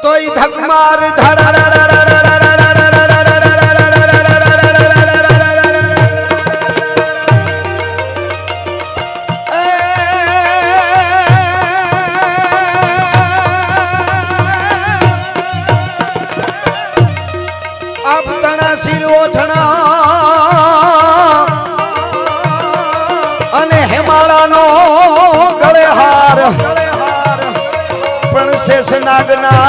તોય ધકમાર આપતણા શિર ઓઠણા અને હેમાળાનો ગળે હાર પણ શેષ નાગના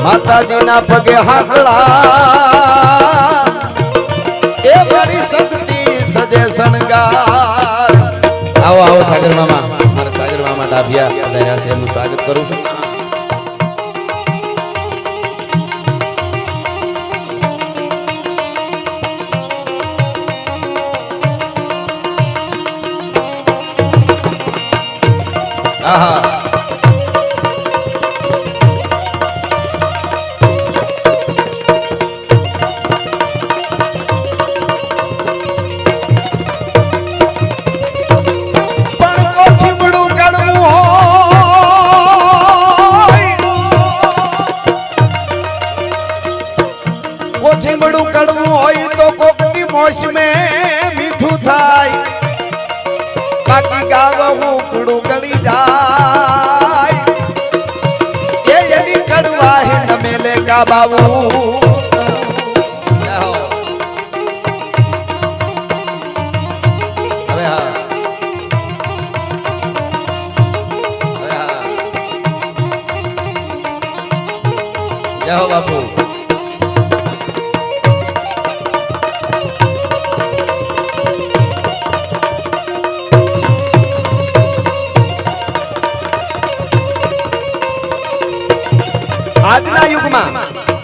માતાજીના પગે હાકડા એ બડી શક્તિ સજે શણગાર. આવો આવો સાગર મામા, મારા સાગર મામા ડાભિયા પધાર્યા છે, એમનું સ્વાગત કરું છું. કોઠીબડું કડવું હોય તો કોકની મોસમે મીઠું થાય, બાકી ગાવું કડું ગળી જાય. એ એની કડવા હે નમેલે ગાબાવું. હવે હા જય હો બાપુ. આજના યુગમાં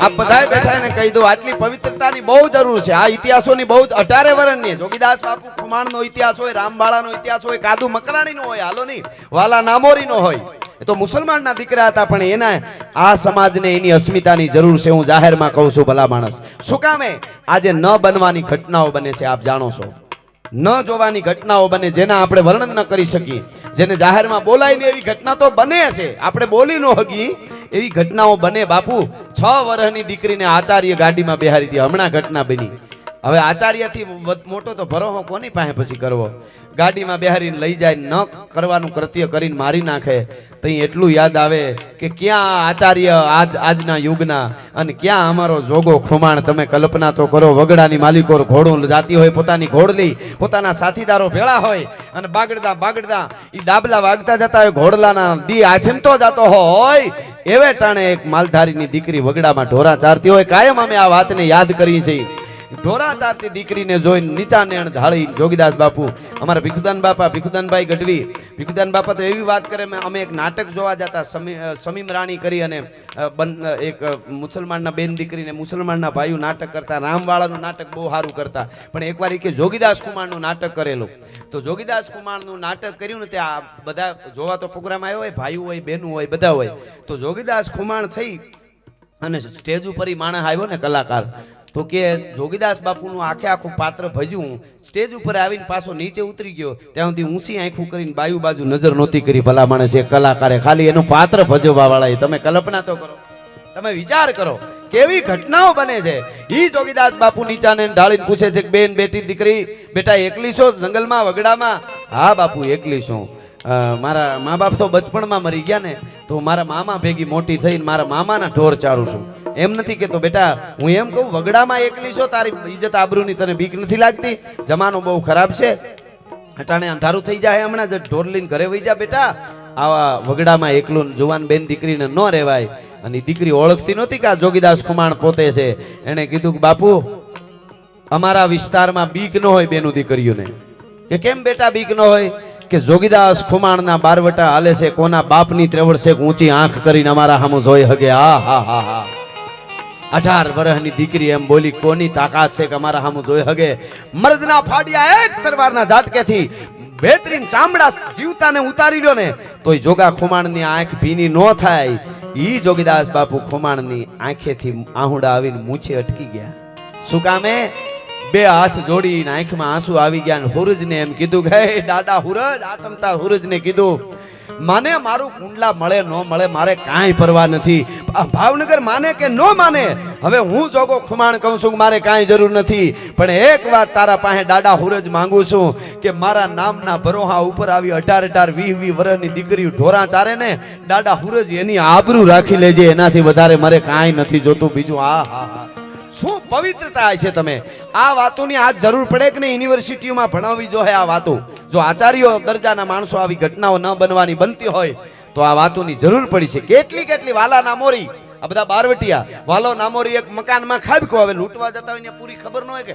આપ બધાએ બેઠા એને કહી દો, આટલી પવિત્રતાની બહુ જરૂર છે. આ ઇતિહાસોની બહુ 18 વર્ષની જોગીદાસ બાપુ ખુમાણનો ઇતિહાસ હોય, રામબાળાનો ઇતિહાસ હોય, કાદુ મકરાણીનો હોય, હાલો નહીં વાલા નામોરીનો હોય. એ તો મુસલમાનના દીકરા હતા, પણ એના આ સમાજને એની અસ્મિતાની જરૂર છે. હું જાહેરમાં કહું છું ભલા માણસ, શું કામે આજે ન બનવાની ઘટનાઓ બને છે આપ જાણો છો. ન જોવાની ઘટનાઓ બને જેના આપણે વર્ણન ન કરી શકીએ, જેને જાહેરમાં બોલાય ને એવી ઘટના તો બને છે, આપણે બોલી ન હકી એવી ઘટનાઓ બને. બાપુ 6 વર્ષની દીકરીને આચાર્ય ગાડીમાં બેહારી દે, હમણાં ઘટના બની. હવે આચાર્યથી મોટો તો ભરોહો કોની પાસે પછી કરવો. ગાડીમાં બેહારીને લઈ જાય, ન કરવાનું કૃત્ય કરીને મારી નાખે. તઈ એટલું યાદ આવે કે ક્યાં આચાર્ય આજના યુગના અને ક્યાં અમારો જોગો ખુમાણ. તમે કલ્પના તો કરો, વગડાની માલિકો ઘોડું જાતી હોય, પોતાની ઘોડલી પોતાના સાથીદારો ભેળા હોય અને બાગડતા બાગડતા એ ડાબલા વાગતા જતા હોય, ઘોડલાના દી આથમતો જતો હોય, એવે ટાણે એક માલધારીની દીકરી વગડામાં ઢોરા ચારતી હોય. કાયમ અમે આ વાતને યાદ કરી છે. ઢોરા ચારતી દીકરીને જોઈને નીચા નેણ ઢાળી જોગીદાસ બાપુ, અમારા ભીખુદાન બાપા, ભીખુદાનભાઈ ગઢવી, ભીખુદાન બાપા તો એવી વાત કરે, અમે એક નાટક જોવા જતા, સમીમ રાણી કરી અને એક મુસલમાનના બેન દીકરીને મુસલમાનના ભાઈઓ નાટક કરતા, રામવાળાનું નાટક બહુ સારું કરતા. પણ એકવાર કે જોગીદાસ કુમારનું નાટક કરેલું, તો જોગીદાસ કુમારનું નાટક કર્યું ને ત્યાં બધા જોવા તો પ્રોગ્રામ આવ્યો હોય, ભાઈઓ હોય, બહેનો હોય, બધા હોય. તો જોગીદાસ કુમાર થઈ અને સ્ટેજ ઉપર માણસ આવ્યો ને કલાકાર, તો કે જોગીદાસ બાપુનું આખું પાત્ર ભજ્યું. સ્ટેજ ઉપર આવીને પાછો નીચે ઉતરી ગયો, ત્યાં સુધી ઊંચી આંખું કરીને બાજુ બાજુ નજર નહોતી કરી. ભલા માણસ એક કલાકારે ખાલી એનું પાત્ર ભજવવા વાળા. તમે કલ્પના તો કરો, તમે વિચાર કરો કેવી ઘટનાઓ બને છે. ઈ જોગીદાસ બાપુ નીચાને ઢાળીને પૂછે છે કે બેન, બેટી, દીકરી, બેટા એકલી છો જંગલમાં વગડામાં? હા બાપુ એકલી છું. મારા મા બાપ તો બચપણમાં મરી ગયા ને, તો મારા મામા ભેગી મોટી થઈને મારા મામાના ઢોર ચારું છું. એમ નથી કેતો બેટા, હું એમ કહું વગડામાં એકલી છો, તારી ઇજ્જત આબરૂની તને બીક નથી લાગતી? જમાનો બહુ ખરાબ છે, અટાણે અંધારું થઈ જાય, હમણાં જ ઢોર લઈને ઘરે વહી જા બેટા. આવા વગડામાં એકલું જુવાન બેન દીકરીને ન રહેવાય. અને દીકરી ઓળખતી નહોતી કે આ જોગીદાસ ખુમાણ પોતે છે. એને કીધું કે બાપુ અમારા વિસ્તારમાં બીક ન હોય બેનું દીકરીઓને. કે કેમ બેટા બીક ન હોય? કે જોગીદાસ ખુમાણના બારવટા હાલે છે, કોના બાપની ત્રેવડ છે, ઊંચી આંખ કરીને અમારા સામું જોઈ હગે. હા હા હા હા 18 વર્ષની દીકરી એમ બોલી, કોની તાકાત છે કે અમારા સામું જોઈ હગે? મર્દના ફાડિયા એક તલવારના ઝાટકેથી બેતરીન ચામડા જીવતાને ઉતારી લ્યો ને તોય જોગા ખુમાણની આંખ ભીની ન થાય. ઈ જોગીદાસ બાપુ ખુમાણની આંખેથી આહુડા આવીને મૂછે અટકી ગયા. શું કામે? બે હાથ જોડીને આંખમાં આંસુ આવી ગયા. હુરજને એમ કીધું કે દાદા હુરજ, આતમતા હુરજને કીધું માને મારું કુંડલા મળે ન મળે મારે કાંઈ પરવા નથી. ભાવનગર માને કે ન માને, હવે હું જોગો ખુમાણ કહું છું કે મારે કાંઈ જરૂર નથી. પણ એક વાત તારા પાસે દાડા હુરજ માંગુ છું કે મારા નામના ભરોહા ઉપર આવી 18-18 20-20 વર્ષની દીકરી ઢોરા ચારે ને દાડા હુરજ એની આબરૂ રાખી લેજે. એનાથી વધારે મારે કાંઈ નથી જોતું બીજું. હા હા હા, શું પવિત્રતા છે. તમે આ વાતોની આજ જરૂર પડે કે નહીં? યુનિવર્સિટીઓમાં ભણાવવી જોઈએ આ વાતો. જો આચાર્યો દરજાના માણસો આવી ઘટનાઓ ન બનવાની બનતી હોય તો આ વાતોની જરૂર પડી છે. કેટલી કેટલી વાલા નામોરી, આ બધા બારવટિયા વાલો નામોરી એક મકાનમાં ખાબકો, હવે લૂંટવા જતા હોય ને પૂરી ખબર ન હોય કે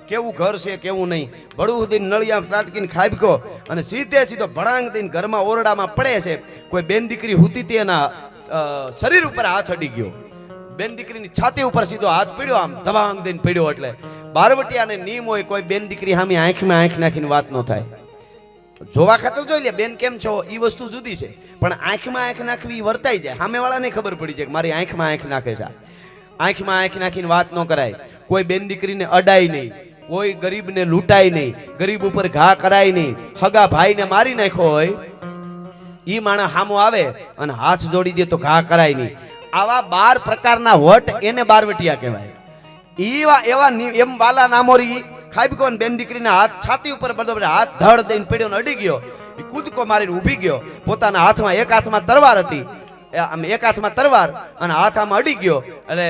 કેવું ઘર છે કેવું નહીં. બળું દઈને નળિયા ત્રાટકીને ખાબકો અને સીધે સીધો ભડાંગ દઈને ઘરમાં ઓરડામાં પડે છે. કોઈ બેન દીકરી હુતી હતી એના શરીર ઉપર હાથ અડી ગયો, બેન દીકરીની છાતી ઉપર સીધો હાથ પડ્યો, આમ ધબાંગ દઈને પડ્યો. એટલે બારવટિયાને નિયમ હોય કોઈ બેન દીકરી સામે આંખમાં આંખ નાખીને વાત ન થાય. જોવા ખાતર જોઈ લે બેન કેમ છો એ વસ્તુ જુદી છે, પણ આંખમાં આંખ નાખવી વર્તાઈ જાય. સામેવાળાને ખબર પડી જાય કે મારી આંખમાં આંખ નાખે છે. આંખમાં આંખ નાખીને વાત ન કરાય. કોઈ બેન દીકરીને અડાય નહીં, કોઈ ગરીબને લૂંટાય નહીં, ગરીબ ઉપર ઘા કરાય નહીં. હગા ભાઈને મારી નાખ્યો હોય ઈ માણસ સામો આવે અને હાથ જોડી દે તો ઘા કરાય નહીં. આવા 12 પ્રકારના વટ એને બારવટિયા કહેવાય. એવા એમ વાલા નામોરી ખાબકો બેન દીકરીના હાથ છાતી ઉપર બરોબર હાથ ધડ દઈને પડ્યો ને અડી ગયો. એ કૂદકો મારીને ઊભી ગયો. પોતાના હાથમાં એક હાથમાં તરવાર હતી, આમ એક હાથમાં તરવાર અને હાથ આમાં અડી ગયો. એટલે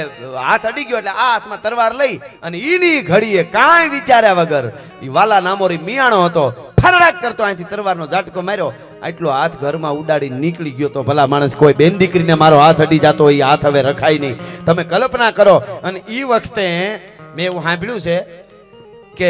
હાથ અડી ગયો એટલે આ હાથમાં તરવાર લઈ અને ઈની ઘડીએ કાંઈ વિચાર્યા વગર એ વાલા નામોરી મિયાણો હતો, ફરડાક કરતો અહીંથી તરવારનો ઝાટકો માર્યો. આટલો હાથ ઘરમાં ઉડાડી નીકળી ગયો. તો ભલા માણસ કોઈ બેન દીકરીને મારો હાથ અડી જતો હોય, હાથ હવે રખાય નહીં. તમે કલ્પના કરો. અને એ વખતે મેં એવું સાંભળ્યું છે કે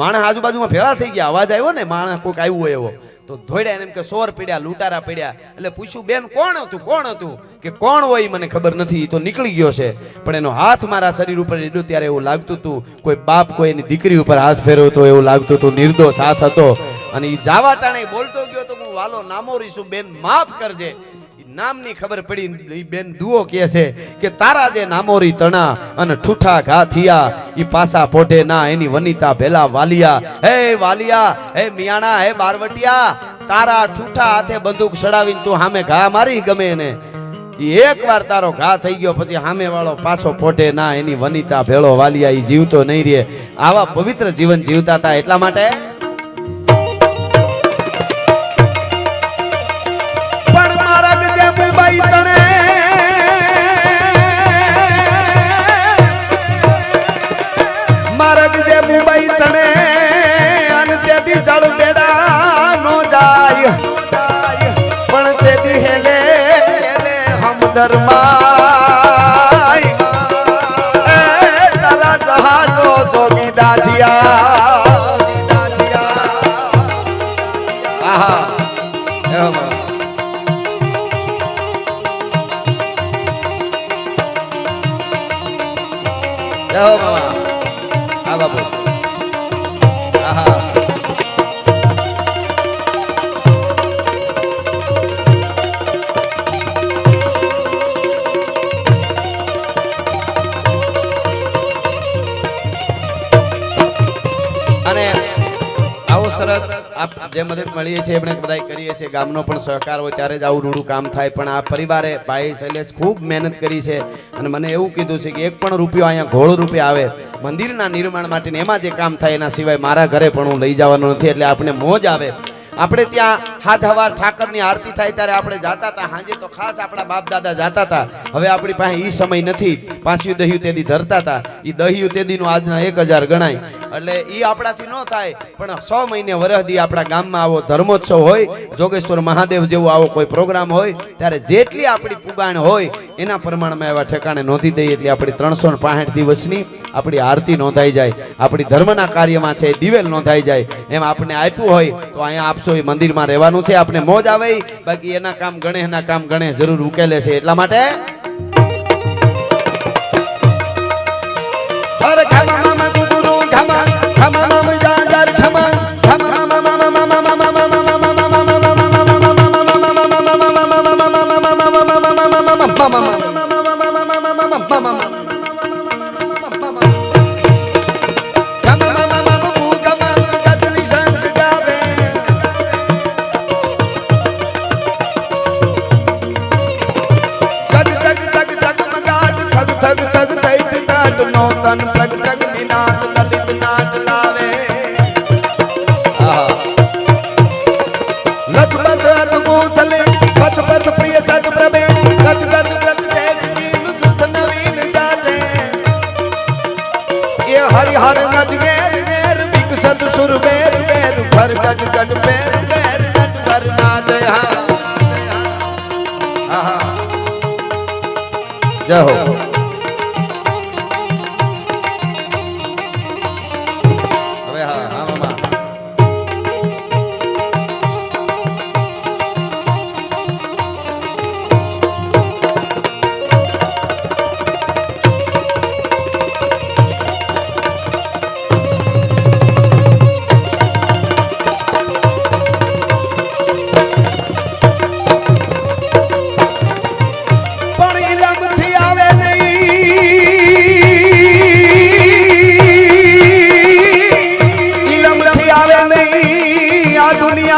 માણસ આજુબાજુમાં ભેળા થઈ ગયા, અવાજ આવ્યો ને માણસ કોઈક આવ્યું હોય એવો, તો ધોડ્યા એમ કે સોર પડ્યા, લૂંટારા પડ્યા. એટલે પૂછ્યું બેન કોણ હતું, કોણ હતું? કે કોણ હોય મને ખબર નથી, તો નીકળી ગયો છે. પણ એનો હાથ મારા શરીર ઉપર અડ્યો ત્યારે એવું લાગતું હતું કોઈ બાપ કોઈ એની દીકરી ઉપર હાથ ફેરવતો એવું લાગતું હતું. નિર્દોષ હાથ હતો. અને એ જાવા ટાણે બોલતો ગયો તો હું વાલો નામોરી છું, બેન માફ કરજે. નામની ખબર પડી. ઈ બેન દુઓ કહે છે કે તારા જે નામોરી તણા અને ઠૂઠા ઘા થયા ઈ પાસા પોઢે ના, એની વનિતા ભેલા વાલિયા. હે વાલિયા, હે મિયાણા, હે બારવટિયા, તારા ઠૂઠા હાથે બંદૂક ચડાવીને તું સામે ઘા મારી ગમે ને એક વાર તારો ઘા થઈ ગયો પછી સામે વાળો પાછો પોઢે ના, એની વનિતા ભેળો વાલિયા. ઈ જીવતો નહીં રે. આવા પવિત્ર જીવન જીવતા હતા. એટલા માટે મારગ જે મુંબઈ તણે અને તેથી જળ બેડા નો જાય, પણ તેથી હેલે હમદરમાય તારા જહાજો જોગી દાસિયા. આહા બાબુ. આહા અને આવો સરસ જે મદદ મળીએ છીએ આપણે બધા કરીએ છીએ. ગામનો પણ સહકાર હોય ત્યારે જ આવું રૂડું કામ થાય. પણ આ પરિવારે ભાઈ શૈલેષ ખૂબ મહેનત કરી છે અને મને એવું કીધું છે કે એક પણ રૂપિયો અહીંયા ઘોડો રૂપિયા આવે મંદિરના નિર્માણ માટે એમાં જે કામ થાય એના સિવાય મારા ઘરે પણ હું લઈ જવાનો નથી. એટલે આપણે મોજ આવે. આપણે ત્યાં હાથ હવાર ઠાકરની આરતી થાય ત્યારે આપણે જાતા હતા. હાજે તો ખાસ આપણા બાપ દાદા જાતા હતા. હવે આપણી પાસે ઈ સમય નથી. પાંચિયું દહિયું તેદી ધરતા હતા. ઈ દહિયું તેદીનું આજના 1000 ગણાય. એટલે ઈ આપણાથી ન થાય. પણ 100 મહિને વરહદી આપણા ગામમાં આવો ધર્મોત્સવ હોય, જોગેશ્વર મહાદેવ જેવો આવો કોઈ પ્રોગ્રામ હોય ત્યારે જેટલી આપણી પુગાણ હોય એના પ્રમાણમાં એવા ઠેકાણે નોંધી દઈએ. એટલે આપણી 365 દિવસની આપણી આરતી નોંધાઈ જાય. આપણી ધર્મના કાર્યમાં છે દિવેલ નોંધાઈ જાય. એમ આપણે આપ્યું હોય તો અહીંયા આપશો. એ મંદિરમાં રહેવાનું છે. આપણે મોજ આવે. બાકી એના કામ ગણેશના કામ ગણેશ જરૂર ઉકેલે છે. એટલા માટે નટખટ પેર પેર નટવર નાદ હા જય હો હવે હા હા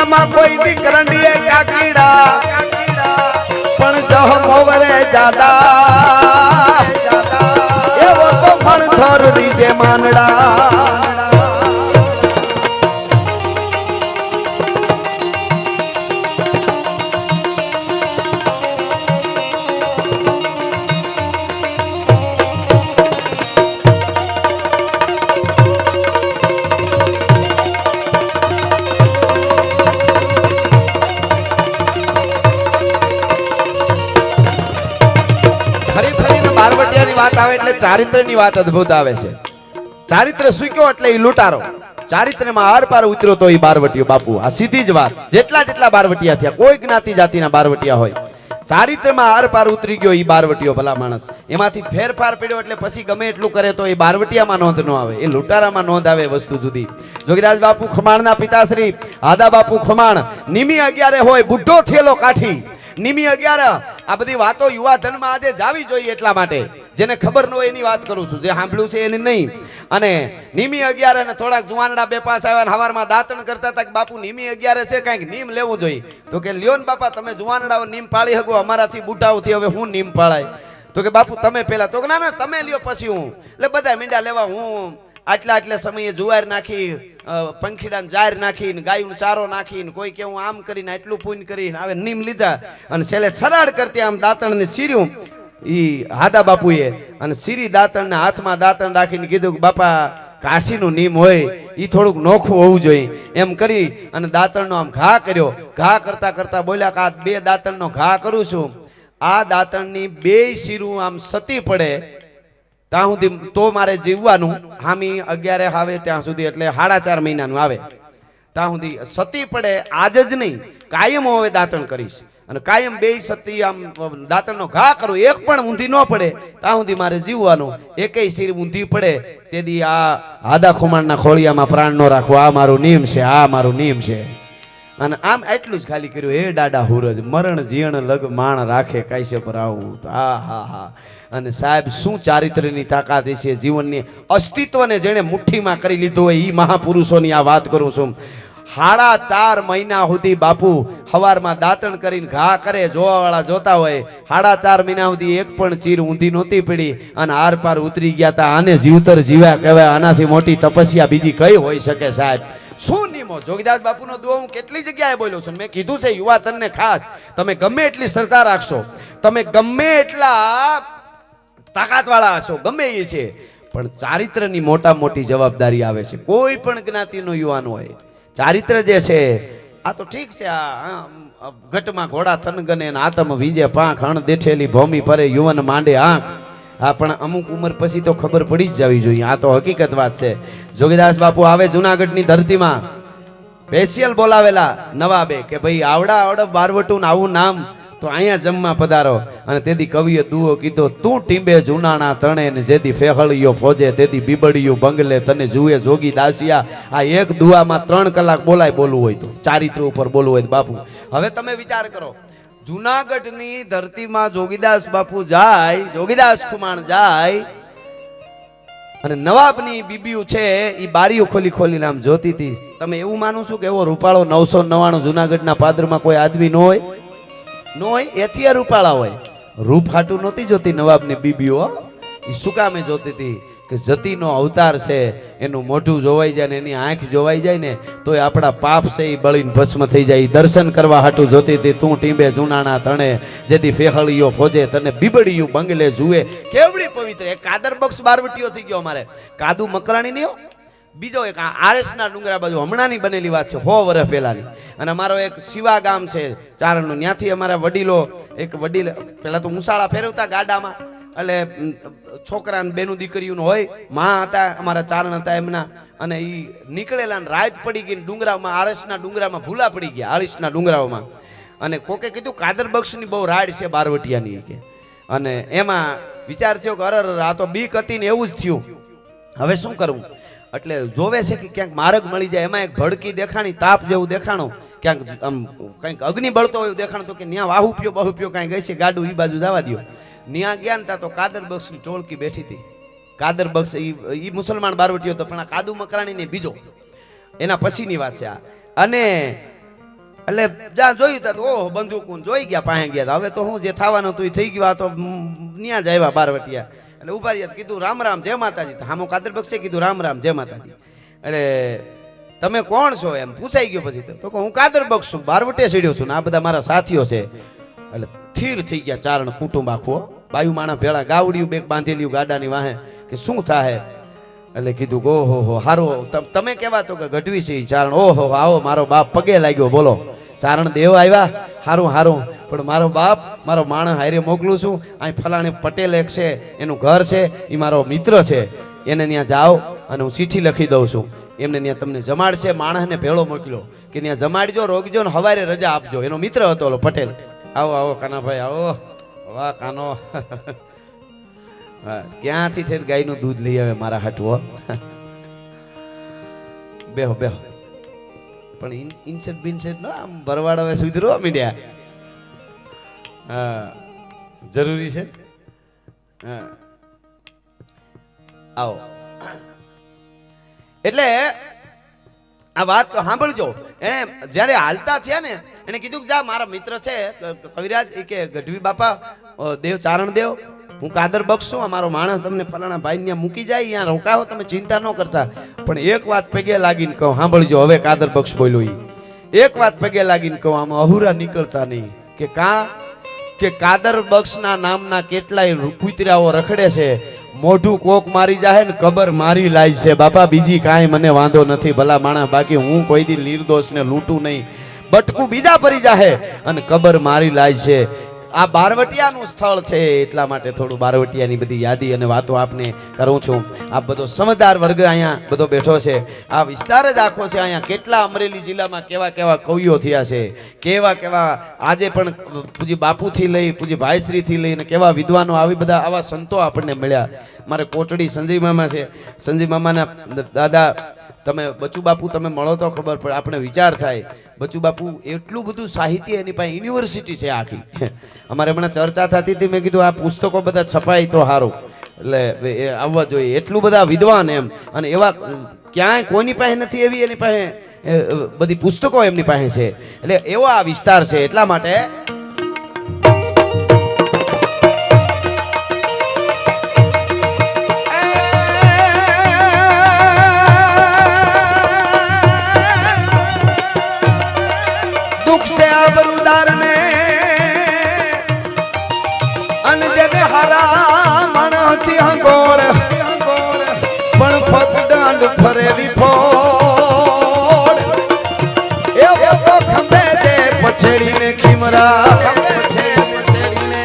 મામા કોઈ દીકરંડીએ કાકીડા પણ જહ મોવરે જાદા એવો તો પણ થર રીજે માનડા વાત આવે એટલે ચારિત્રની વાત અદ્ભુત આવે છે. ચારિત્ર સૂક્યો એટલે એ લૂંટારો. ચારિત્રમાં આર પાર ઉતર્યો તો એ બારવટીયો બાપુ. આ સીધી જ વાત. જેટલા બારવટિયા થયા કોઈ જ્ઞાતિ જાતિના બારવટિયા હોય, ચારિત્રમાં આર પાર ઉતરી ગયો એ બારવટીયો ભલા માણસ. એમાંથી ફેરફાર પડ્યો એટલે પછી ગમે એટલું કરે તો એ બારવટિયામાં નોંધ ન આવે, એ લૂંટારામાં નોંધ આવે. વસ્તુ જુદી. જોગીદાસ બાપુ ખમાણના પિતાશ્રી આદા બાપુ ખમાણ નિમી 11 હોય બુઢો થયેલો કાઠી. નિમી 11 આ બધી વાતો યુવા ધનમાં આજે જાવી જોઈએ એટલા માટે. જેને ખબર ન હોય એની વાત કરું છું, જે સાંભળ્યું છે એની નહીં. અને નિમી 11 અને થોડાક જુવાનડા બે પાસ આવ્યા હવારમાં દાંતણ કરતા હતા કે બાપુ નિમી 11 છે કાંઈક નીમ લેવું જોઈએ. તો કે લ્યો ને બાપા તમે જુવાનડાઓ નીમ પાળી શકો, અમારાથી બુઢાઓથી હવે હું નીમ પાળાય. તો કે બાપુ તમે પેલા. તો કે ના ના તમે લ્યો પછી હું. એટલે બધા મીંડા લેવા. હું આટલા સમયે જુવાર નાખી, પંખીડાને જાર નાખીને, ગાયનું ચારો નાખીને, કોઈ કે હું આમ કરીને આટલું પૂન કરીને હવે નીમ લીધા અને છેલ્લે છરાડ કરતી આમ દાંતણને સીર્યું ઈ હાદા બાપુએ. અને સીરી દાંતણને હાથમાં દાંતણ રાખીને કીધું કે બાપા કાઠીનું નીમ હોય એ થોડુંક નોખું હોવું જોઈએ એમ કરી અને દાંતણનો આમ ઘા કર્યો. ઘા કરતા કરતા બોલ્યા કે આ 2 દાંતણનો ઘા કરું છું, આ દાંતણની 2 શીરું આમ સતી પડે ત્યાં સુધી તો મારે જીવવાનું. હામી 11 આવે ત્યાં સુધી એટલે 4.5 મહિનાનું આવે ત્યાં સુધી સતી પડે. આજ જ નહીં કાયમ હવે દાંતણ કરીશ અને કાયમ 2 સતી આમ દાંતણનો ઘા કરું, એક પણ ઊંધી ન પડે ત્યાં સુધી મારે જીવવાનું. એકેય શીર ઊંધી પડે તેથી આ આદા ખુમાણના ખોળિયામાં પ્રાણ ન રાખવો, આ મારું નિયમ છે, આ મારું નિયમ છે. અને આમ એટલું જ ખાલી કર્યું. હે ડાડા હુરજ મરણ જીણ લગ માણ રાખે કાશ્યપ રાવું. હા હા હા. અને સાહેબ શું ચારિત્રની તાકાત છે, જીવનની અસ્તિત્વને જેણે મુઠ્ઠીમાં કરી લીધો હોય એ મહાપુરુષોની આ વાત કરું છું. 4.5 મહિના સુધી બાપુ હવારમાં દાંતણ કરીને ઘા કરે, જોવાવાળા જોતા હોય. 4.5 મહિના સુધી એક પણ ચીર ઊંધી નહોતી પડી અને આર પાર ઉતરી ગયા હતા. આને જીવતર જીવ્યા કહેવાય. આનાથી મોટી તપસ્યા બીજી કઈ હોઈ શકે સાહેબ? શું નિયમો? જોગીદાસ બાપુનો દુઆ હું કેટલી જગ્યાએ બોલ્યો છું. મેં કીધું છે યુવા તનને ખાસ, તમે ગમે એટલી શ્રદ્ધા રાખશો, તમે ગમે એટલા તાકાતવાળા હશો, ગમે એ છે, પણ ચારિત્રની મોટી જવાબદારી આવે છે. કોઈ પણ જ્ઞાતિનો યુવાન હોય, ચારિત્ર જે છે આ તો ઠીક છે. આ ઘટમાં ઘોડા થનગને આતમ વીજે પાંખ અણ દેઠેલી ભૂમિ પરે યુવન માંડે આંખ. હા પણ અમુક ઉંમર પછી તો ખબર પડી જ જવી જોઈએ. આ તો હકીકત વાત છે. જોગીદાસ બાપુ આવે જુનાગઢની ધરતીમાં, સ્પેશિયલ બોલાવેલા નવાબે કે ભાઈ આવડા બારવટું આવું નામ તો અહીંયા જમવા પધારો. અને તેથી કવિએ દુઓ કીધો, તું ટીંબે જુનાણા તણે ને જેથી ફેહળિયો ફોજે તેથી બીબડિયું બંગલે તને જુએ જોગી દાસિયા. આ એક દુઆમાં 3 કલાક બોલાય બોલવું હોય તો, ચારિત્ર ઉપર બોલવું હોય તો બાપુ. હવે તમે વિચાર કરો, જુનાગઢની ધરતીમાં જોગીદાસ બાપુ જાય, જોગીદાસ ખુમાણ જાય અને નવાબની બીબીઓ છે એ બારીઓ ખોલીને આમ જોતી હતી. તમે એવું માનો છો કે એવો રૂપાળો 999 જુનાગઢના પાદરમાં કોઈ આદમી ન હોય? નો હોય. એથી રૂપાળા હોય. રૂપ હાટું નહોતી જોતી નવાબની બીબીઓ. એ શું કામે જોતી હતી કે જતીનો અવતાર છે, એનું મોઢું જોવાઈ જાય ને એની આંખ જોવાઈ જાય ને તો એ આપણા પાપ છે એ બળીને ભસ્મ થઈ જાય. દર્શન કરવા હાટું જોતી હતી. તું ટીંબે જુનાણા તણે જેથી ફેહળિયો ફોજે તને બીબડિયું બંગલે જુએ. કેવડી પવિત્ર. એક કાદર બક્ષ બારવટીયો થઈ ગયો અમારે. કાદુ મકરાણી નહીં, બીજો એક આરસના ડુંગરા બાજુ હમણાંની બનેલી વાત છે 100 વર્ષ પહેલાની. અને અમારો એક શિવા ગામ છે ચારણનું, ત્યાંથી અમારા વડીલો એક વડીલ પહેલા તો મુસાળા ફેરવતા ગાડામાં, એટલે છોકરાને બેનું દીકરીઓનું હોય, માં હતા અમારા ચારણ હતા એમના, અને એ નીકળેલા રાત પડી ગઈ ડુંગરામાં, આરસના ડુંગરામાં ભૂલા પડી ગયા આરસના ડુંગરાઓમાં. અને કોકે કીધું કાદર બક્ષની બહુ રાડ છે બારવટિયાની કે, અને એમાં વિચાર થયો કે અરર આ તો બીક હતી ને એવું જ થયું, હવે શું કરવું? એટલે જોવે છે કે ક્યાંક માર્ગ મળી જાય. એમાં એક ભડકી દેખાણી, તાપ જેવું દેખાણું, ક્યાંક આમ કંઈક અગ્નિ બળતો હોય દેખાણું, તો કે ત્યાં વાહુપ્યો બહુપ્યો કાંઈ ગઈ છે, ગાડું એ બાજુ જવા દો. ત્યાં ગયા ને તો કાદર બક્ષની ટોળકી બેઠી હતી. કાદર બક્ષ એ મુસલમાન બારવટીયો હતો, પણ આ કાદુ મકરાણી ને બીજો, એના પછીની વાત છે આ. અને એટલે જ્યાં જોયું તા તો ઓહ બંદૂકું જોઈ ગયા, પાસે ગયા. હવે તો હું જે થવાનું હતું એ થઈ ગયું, આ તો ત્યાં જ આવ્યા બારવટિયા. એટલે ઉભા રહ્યા, કીધું રામ રામ જય માતાજી. હામો કાદર બક્ષે કીધું રામ રામ જય માતાજી. એટલે તમે કોણ છો એમ પૂછાઈ ગયો. પછી તો હું કાદર બક્ષ છું, બારવટે સીડ્યો છું ને આ બધા મારા સાથીઓ છે. એટલે થીર થઈ ગયા ચારણ કુટુંબ આખું, બાયુ માણા ભેળા, ગાવડિયું બેગ બાંધેલી ગાડાની વાહે કે શું થાય. એટલે કીધું ઓહો હો હારો, તમે કેવા તો કે ગઢવી છે ચારણ. ઓહો આવો મારો બાપ પગે લાગ્યો, બોલો ચારણ દેવ આવ્યા, હારું હારું, પણ મારો બાપ મારો માણસ હારે મોકલું છું, અહીં ફલાણે પટેલ એક છે એનું ઘર છે, એ મારો મિત્ર છે, એને ત્યાં જાઓ અને હું ચીઠી લખી દઉં છું, એમને ત્યાં તમને જમાડશે. માણસને ભેળો મોકલ્યો કે ત્યાં જમાડજો, રોકજો ને હવારે રજા આપજો. એનો મિત્ર હતો ઓલો પટેલ. આવો આવો કાનાભાઈ આવો, વાહ કાનો. ક્યાંથી ઠેઠ ગાયનું દૂધ લઈ આવે મારા હાટવો. બેહો બેહો. પણ ઇન્સેટ બિન્સેટ નો આમ ભરવાડ હવે સુધરો મીડ્યા. હા જરૂરી છે. હા આવો. એટલે આ વાત સાંભળજો. એને જ્યારે હાલતા થયા ને એને કીધું કે જા મારા મિત્ર છે કવિરાજ, એ કે ગઢવી બાપા દેવ ચારણ દેવ, હું કાદર બક્ષ છું, અમારો માણસ તમને ફલાણા ભાઈ ત્યાં મૂકી જાય, અહીંયા રોકાવો, તમે ચિંતા ન કરતા. પણ એક વાત પગે લાગીને કહું, સાંભળજો. હવે કાદર બક્ષ બોલ્યો, એક વાત પગે લાગીને કહું, આમાં અહુરા નીકળતા નહીં. કે કે કાદર બક્ષના નામના કેટલાય કૂતરાઓ રખડે છે, મોઢું કોક મારી જાય ને કબર મારી લાય છે બાપા, બીજી કાંઈ મને વાંધો નથી ભલા માણા, બાકી હું કોઈ દી નિર્દોષ ને લૂંટું નહીં. બટકું બીજા પરી જાહે અને કબર મારી લાય છે. આ બારવટિયાનું સ્થળ છે, એટલા માટે થોડું બારવટિયાની બધી યાદી અને વાતો આપને કરું છું. આ બધો સમજદાર વર્ગ અહીંયા બધો બેઠો છે, આ વિસ્તાર જ આખો છે. અહીંયા કેટલા અમરેલી જિલ્લામાં કેવા કેવા કવિઓ થયા છે, કેવા કેવા આજે પણ પૂજી બાપુથી લઈ પૂજી ભાઈશ્રીથી લઈને કેવા વિદ્વાનો, આવી બધા આવા સંતો આપણને મળ્યા. મારે કોટડી સંજય મામા છે, સંજય મામાના દાદા, તમે બચુ બાપુ તમે મળો તો ખબર પડે, આપણે વિચાર થાય. બચુ બાપુ એટલું બધું સાહિત્ય, એની પાસે યુનિવર્સિટી છે આખી. અમારે હમણાં ચર્ચા થતી હતી, મેં કીધું આ પુસ્તકો બધા છપાય તો સારું, એટલે આવવા જોઈએ. એટલું બધા વિદ્વાન એમ, અને એવા ક્યાંય કોઈની પાસે નથી એવી એની પાસે બધી પુસ્તકો એમની પાસે છે. એટલે એવો આ વિસ્તાર છે. એટલા માટે છેડીને ખીમરા છેડીને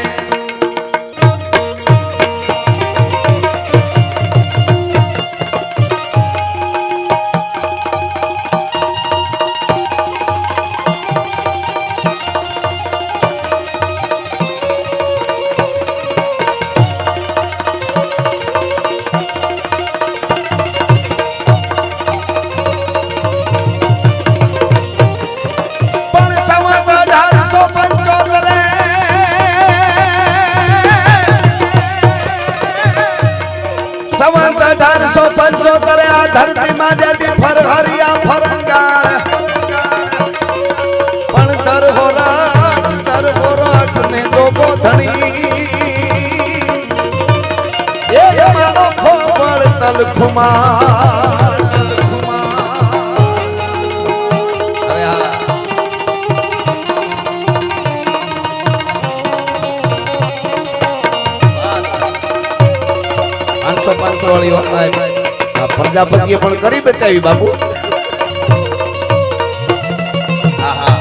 ધરતી માં જેથી ફરહરિયા ફરંગાળ પણ તરહોરાટ ને ગોગો ધણી એ માનો ખોબળ તલખુમાર. પાંચસો વાળી વાત આ પ્રજાપતિએ પણ કરી બતાવી બાપુ. આહા.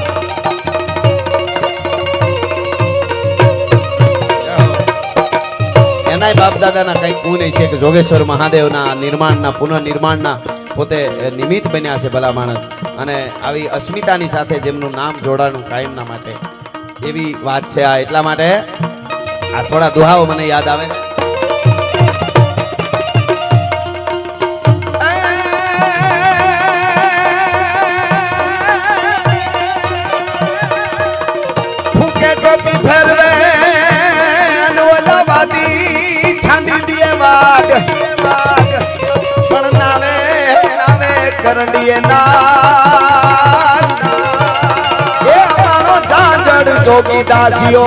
એનાય બાપ દાદાના કઈ પુણ્ય છે કે જોગેશ્વર મહાદેવના નિર્માણના પુનઃનિર્માણના પોતે નિમિત્ત બન્યા છે ભલા માણસ. અને આવી અસ્મિતાની સાથે જેમનું નામ જોડાણું કાયમના માટે એવી વાત છે આ. એટલા માટે આ થોડા દુહાઓ મને યાદ આવે. ફૂકે ટોપી ફેરવે ઓલા વાદી છાંડી દિયે વાગ પણ નાવે નાવે કરંડીએ ના એ અમારો જાજડ જોગીદાસીઓ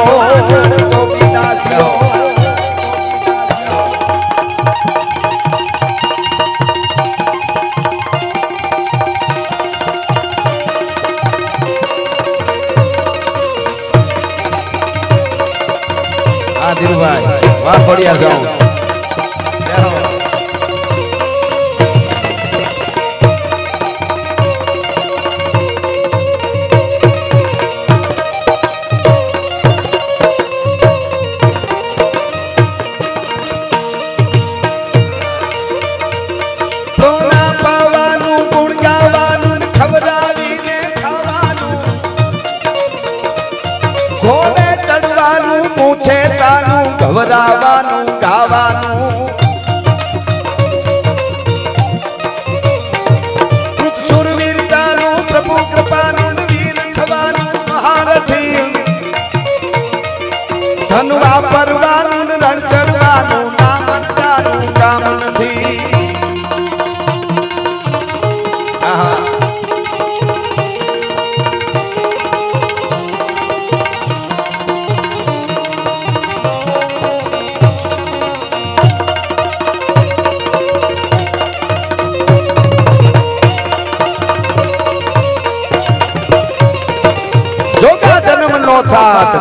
જોગીદાસીઓ. આ ધીરુભાઈ વાહ ફળિયા જાઉં. ઘોડે ચડવાનું પૂછે તાનું ગવરાવાનું ગાવાનું સુરવીરતાનું પ્રભુ કૃપાનું વીર થવાનું મહારથી ધન વાપરવાનું રણ ચડવાનું નામ ગાનું કામ નથી. આહા.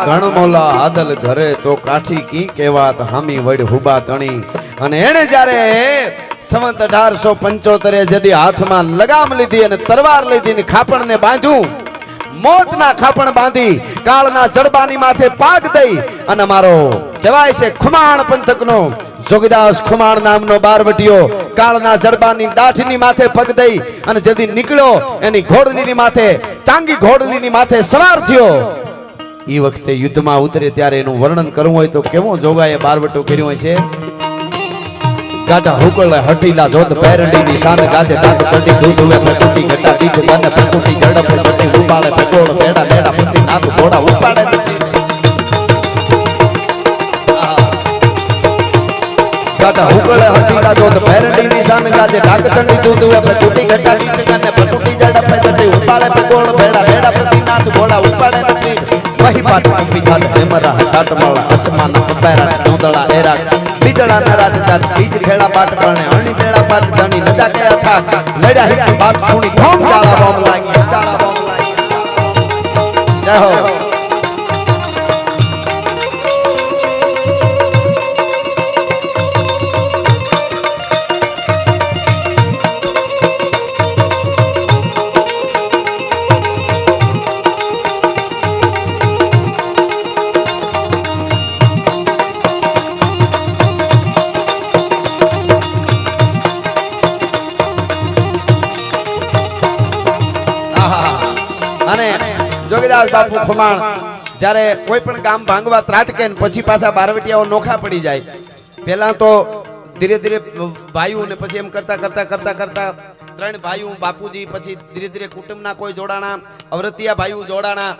ઘણ મોલા આદલ ઘરે તો કાઠી કી કેવાત હામી વડ હુબા તણી. અને એને જ્યારે સંવત 1875 જદી હાથમાં લગામ લીધી અને તરવાર લીધી ને ખાપણ ને બાંધ્યું, મોતના ખાપણ બાંધી કાળના જડબાની માથે પાગ દઈ અને મારો કહેવાય છે ખુમાણ પંથકનો જોગીદાસ ખુમાણ નામનો બારવટીયો કાળના જડબાની દાઢની માથે પગ દઈ અને જદી નીકળ્યો એની ઘોડલીની માથે ટાંગી ઘોડલીની માથે સવાર થયો. એ વખતે યુદ્ધમાં ઉતરે ત્યારે એનું વર્ણન કરવું હોય તો કેવો જોગાએ બારવટો કર્યો હોય છે. ગાઢા હુકળ હટીલા જોત પેરડી નિશાન ગાજે ડાક ચડી દૂધ વે પટુટી ગટા દીજ બન પટુટી ગડપ ચડી ઉપાડે પટોળ બેડા બેડા પતિ નાથ ઘોડા ઉપાડે. ગાઢા હુકળ હટીલા જોત પેરડી નિશાન ગાજે ડાક ચડી દૂધ વે પટુટી ગટા દીજ બન પટુટી ગડપ ચડી ઉપાડે પટોળ બેડા બેડા પતિ નાથ ઘોડા ઉપાડે. વહી પાટ પીધાટ હેમરા હટાટ માળા અસમાન પપેરા નોદળા એરા બીજળા નરાટ જાટ બીજ ખેડા પાટ પરણે અણી બેડા પાટ જાણી નજા કે અથાક લડ્યા હિત વાત સુણી ધોમ જાળા બોમ લાગી જાળા બોમ લાગી. જય હો. જોગીદાસ બાપુ ખુમાણ જ્યારે કોઈ પણ ગામ ભાંગવા ત્રાટકે ને પછી પાછા બારવટિયાઓ નોખા પડી જાય. પહેલા તો ધીરે ધીરે ભાઈઓ ને પછી એમ કરતા કરતા કરતા કરતા 3 ભાઈઓ બાપુજી, પછી ધીરે ધીરે કુટુંબના કોઈ જોડાણા, અવરતિયા ભાઈઓ જોડાણા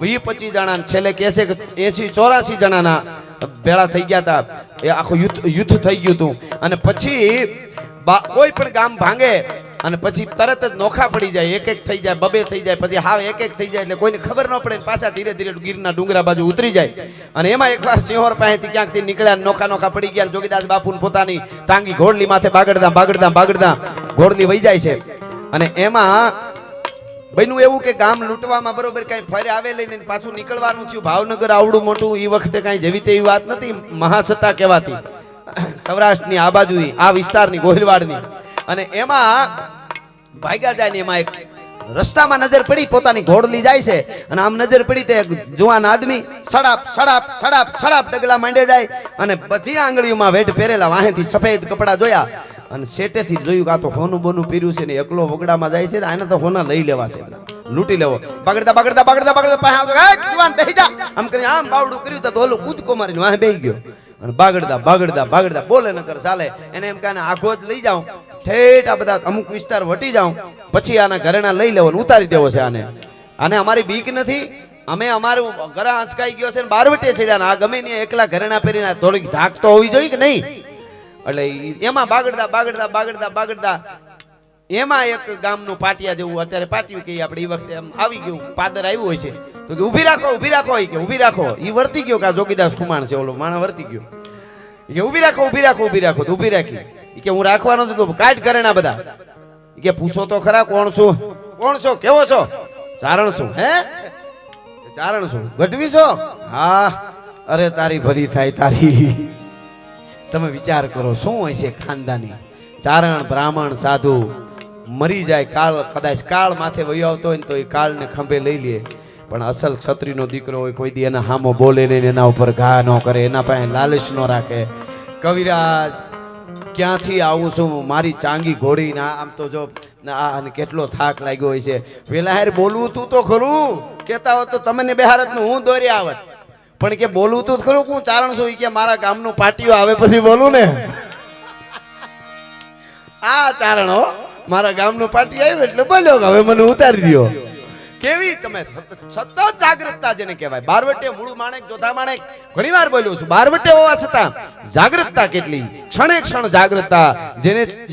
20-25 જણા, છેલ્લે કહે છે કે 80-84 જણાના ભેળા થઈ ગયા હતા. એ આખું યુદ્ધ થઈ ગયું હતું. અને પછી કોઈ પણ ગામ ભાંગે અને પછી તરત જ નોખા પડી જાય, એક એક થઈ જાય, બબે થઈ જાય, પછી હાવ એક એક થઈ જાય, એટલે કોઈને ખબર ન પડે. પાછા ધીરે ધીરે ગીરના ડુંગરા બાજુ ઉતરી જાય. અને એમાં એકવાર સિંહોર પાસેથી ક્યાંકથી નીકળ્યા, નોખા નોખા પડી ગયા. જોગીદાસ બાપુને પોતાની ચાંગી ઘોડલી માથે બાગડતા બાગડતા બાગડતા ઘોડલી વહી જાય છે. અને એમાં બન્યું એવું કે ગામ લૂંટવામાં બરોબર કઈ ફરે આવે લઈને પાછું નીકળવાનું થયું. ભાવનગર આવડું મોટું એ વખતે કઈ જેવી તેવી વાત નથી, મહાસત્તા કહેવાતી સૌરાષ્ટ્રની આ બાજુની, આ વિસ્તારની, ગોહિલવાડની. અને એમાં ભાગ્યા જાય ને એમાં એક રસ્તામાં નજર પડી, પોતાની ઘોડલી જાય છે અને આમ નજર પડી તે જુવાન આદમી સડાપ સડાપ સડાપ સડાપ ડગલા માંડે જાય અને બધી આંગળીઓમાં વેઢ પહેરેલા, વાહેથી સફેદ કપડા જોયા અને શેટેથી જોયું કે આ તો હોનું બોનું પીર્યું છે ને એકલો વગડામાં જાય છે, આને તો હોના લઈ લેવા છે, લૂંટી લેવો. બગડતા બગડતા બગડતા બગડતા પાસે આવતો, જુવાન બેહી જા, આમ કરીને આમ બાવડું કર્યું તો ઓલો કૂદકો મારીને વાહે બેહી ગયો અને બાગડતા બાગડતા બાગડતા બોલે નકર ચાલે, એને એમ કાને આખો જ લઈ જાઉં ઠેઠ આ બધા અમુક વિસ્તાર વટી જાઉં, પછી આના ઘરેણા લઈ લેવો, ઉતારી દેવો છે આને. આને અમારી બીક નથી, અમે અમારું ઘરે આંસકાઈ ગયો છે ને બારવટે ચડ્યા, આ ગમે ને એકલા ઘરેણા પહેરીને થોડીક ધાક તો હોવી જોઈએ કે નહીં. એટલે એમાં બાગડતા બાગડતા બાગડતા બાગડતા એમાં એક ગામનું પાટિયા જેવું, અત્યારે પાટિયું કહીએ આપણે, એ વખતે આમ આવી ગયું, પાદર આવ્યું હોય છે તો કે ઊભી રાખો ઊભી રાખો, કે ઊભી રાખો. એ વર્તી ગયો કે આ જોગીદાસ ખુમાણ છે, ઓલો માણસ વર્તી ગયો કે ઊભી રાખો ઊભી રાખો ઊભી રાખો. તો ઊભી રાખી કે હું રાખવાનો છું, તો કાઢ ઘરેણા બધા. કે પૂછો તો ખરા કોણ છું, કોણ છો, કેવો છો, ચારણ છું, હે ચારણ છું, ગઢવી છો, હા, અરે તારી ભલી થાય તારી. તમે વિચાર કરો શું હોય છે ખાનદાની, ચારણ બ્રાહ્મણ સાધુ મરી જાય, કાળ કદાચ કાળ માથે વયો આવતો હોય ને તો એ કાળને ખંભે લઈ લે, પણ અસલ ક્ષત્રિયનો દીકરો હોય કોઈ દી એના હામો બોલે નહીં, એના ઉપર ઘા ન કરે, એના પાસે લાલચ ન રાખે. કવિરાજ ક્યાંથી આવું છું, મારી ચાંગી ઘોડી ના, આમ તો જો અને કેટલો થાક લાગ્યો હોય છે. વેલા હેર બોલવું તું તો ખરું, કેતા હોત તો તમને બેહારત નું હું દોરી આવત, પણ કે બોલવું તું ખરું હું ચારણ છું, કે મારા ગામનું પાટિયું આવે પછી બોલું ને. આ ચારણ હો, મારા ગામનું પાટિયું આવ્યું એટલે બોલ્યો કે હવે મને ઉતારી દો. કેવી તમે સતત જાગૃતતા જેને કહેવાય. બારવટે મૂળ માણેક જોધા માણેક ઘણી વાર બોલ્યો છું, બારવટે હોવા છતાં જાગૃતતા કેટલી, ક્ષણે ક્ષણ જાગૃતતા,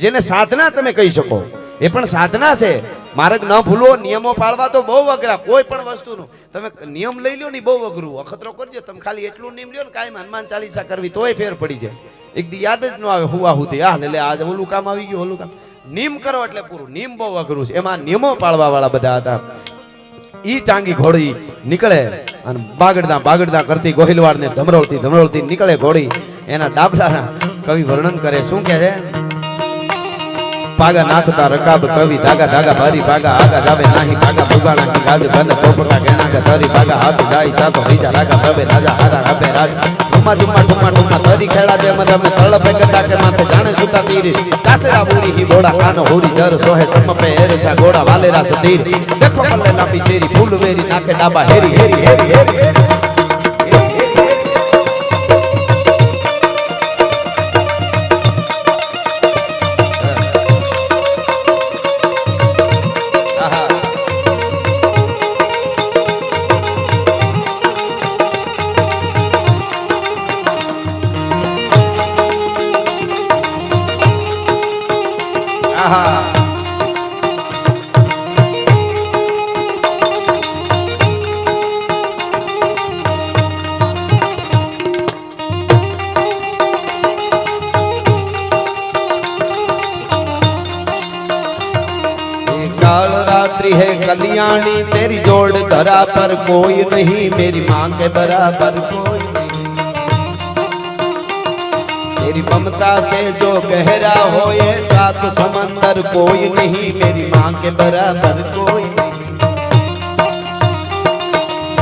જેને સાધના તમે કહી શકો, એ પણ સાધના છે. માર્ગ ન ભૂલવો, નિયમો પાળવા તો બહુ અઘરા, કોઈ પણ વસ્તુનું તમે નિયમ લઈ લો ને બહુ અઘરું, અખતરો કરજો તમે, ખાલી એટલું નિયમ લ્યો ને કાયમ હનુમાન ચાલીસા કરવી તોય ફેર પડી જાય. એક દી યાદ જ ન આવે હુવા સુધી, આ લે આજે ઓલું કામ આવી ગયું ઓલું કામ, નિયમ કરો એટલે પૂરું. નિયમ બહુ અઘરું છે, એમાં નિયમો પાળવા વાળા બધા હતા. ઈ ચાંગી ઘોડી નીકળે અને બાગડતા બાગડતા કરતી ગોહિલવાડ ને ધમરોળતી ધમરોળતી નીકળે ઘોડી. એના ડાબલા કવિ વર્ણન કરે, શું કહે છે, પાગા નાખતા રકાબ કવિ ધાગા ધાગા ભારી પાગા આગા જાવે નાહી પાગા ભુગાણા કી ગાજ બન તોપકા કેના કે તરી પાગા હાથ જાય તાતો બીજા રાગા પ્રભે રાજા હારા આપે રાજ ઠુમા ઠુમા ઠુમા ઠુમા તરી ખેડા દે મદમે તળ પે ગટા કે માથે જાણે સુતા તીર ચાસેરા બુરી હી બોડા કાનો હોરી જર સોહે સમ પે એરેસા ગોડા વાલેરા સતીર દેખો મલ્લે લાંબી શેરી ફૂલ વેરી નાખે ડાબા હેરી હેરી હેરી હેરી. काल रात्रि है कल्याणी तेरी जोड़ धरा पर कोई नहीं मेरी माँ के बराबर कोई नहीं तेरी ममता से जो गहरा हो ये सात समंदर कोई नहीं मेरी माँ के बराबर कोई नहीं.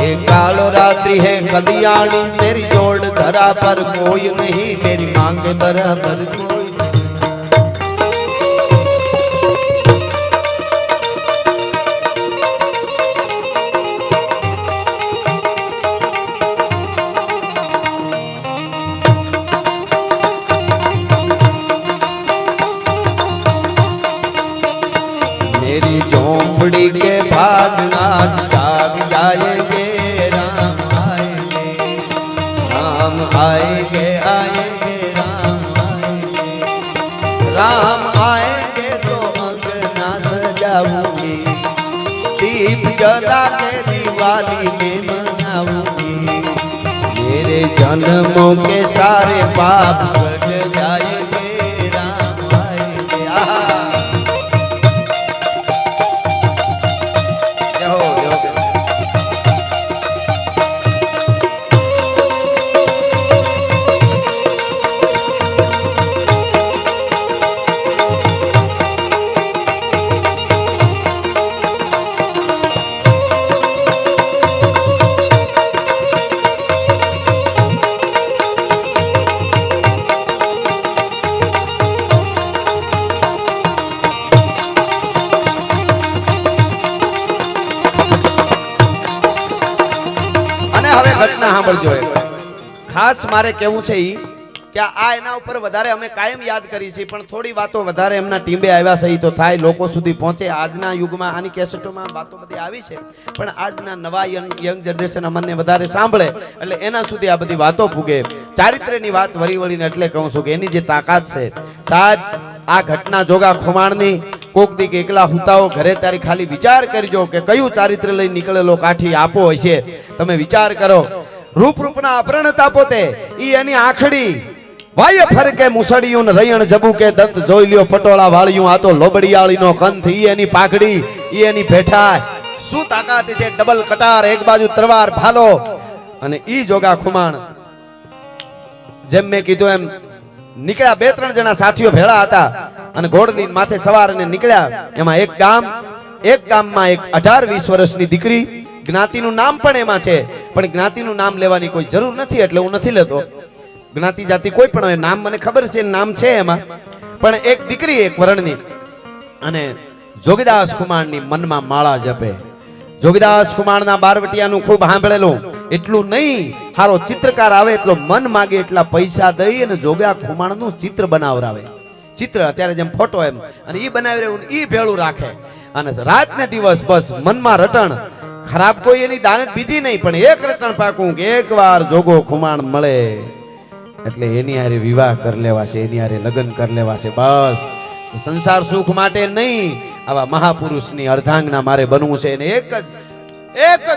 ये काल रात्रि है कल्याणी तेरी जोड़ धरा पर कोई नहीं मेरी माँ के बराबर कोई. मेरी झोंपड़ी के भाग आज जाग जाएंगे राम आएंगे राम आएंगे आएंगे राम आएंगे तो अंगना सजाऊंगी दीप जला के दिवाली में मनाऊंगी मेरे जन्मों के सारे पाप कट जाएंगे राम आएंगे. અને હવે ઘટના સાંભળજો એક. ખાસ મારે કેવું છે ઈ કે આ એના ઉપર વધારે અમે કાયમ યાદ કરી છે, પણ થોડી વાતો વધારે એમના ટીમે આવ્યા છે ઈ તો થાય, લોકો સુધી પહોંચે. આજના યુગમાં આની કેસેટોમાં વાતો બધી આવી છે, પણ આજના નવા યંગ જનરેશન અમને વધારે સાંભળે એટલે એના સુધી આ બધી વાતો પૂગે. ચારિત્ર્યની વાત વળી વળીને એટલે કહું છું કે એની જે તાકાત છે સાહેબ, આ ઘટના જોગા ખુમાણની કોક દી કે એકલા હુતાઓ ઘરે તારી ખાલી વિચાર કરજો કે કયું ચારિત્ર્ય લઈ નીકળેલો કાઠી આપો હશે. તમે વિચાર કરો, રૂપના અપરણતા પોતે ઈ એની આખડી વાય ફરકે મુસડિયું ને રયણ જબુ કે દંત જોઈ લ્યો પટોળા વાળ્યું. આ તો લોબડિયાળીનો કંથ, ઈ એની પાઘડી, ઈ એની ભેઠા. શું તાકાત છે! ડબલ કટાર, એક બાજુ તરવાર ભાલો. અને ઈ જોગા ખુમાણ જેમ મેં કીધું એમ નીકળ્યા. 2-3 જણા સાથીઓ ભેળા હતા અને ઘોડની માથે સવાર અને નીકળ્યા. એમાં એક ગામમાં એક 18-20 વર્ષની દીકરી, જ્ઞાતિનું નામ પણ એમાં છે, પણ જ્ઞાતિનું નામ લેવાની કોઈ જરૂર નથી એટલે હું નથી લેતો. જ્ઞાતિ જાતિ કોઈ પણ હોય, નામ મને ખબર છે, નામ છે એમાં. પણ એક દીકરી, એક વરણની, અને જોગીદાસ ખુમાણની મનમાં માળા જપે. જોગીદાસ ખુમાણના બારવટિયાનું ખૂબ સાંભળેલું. એટલું નહીં, હારો ચિત્રકાર આવે એટલો મન માગે એટલા પૈસા દઈ અને જોગા ખુમાણનું ચિત્ર બનાવરાવે. ચિત્ર અત્યારે જેમ ફોટો એમ, અને ઈ બનાવી રહ્યું ઈ ભેળું રાખે. અને રાત ને દિવસ બસ મનમાં રટણ. ખરાબ કોઈ એની દાનત બીજી નહીં, પણ એક રટણ પાકું કે એકવાર જોગો ખુમાણ મળે એટલે એની હારે વિવાહ કરી લેવા છે, એની હારે લગ્ન કરી લેવા છે. બસ સંસાર સુખ માટે નહીં, આવા મહાપુરુષની અર્ધાંગના મારે બનવું છે. એને એક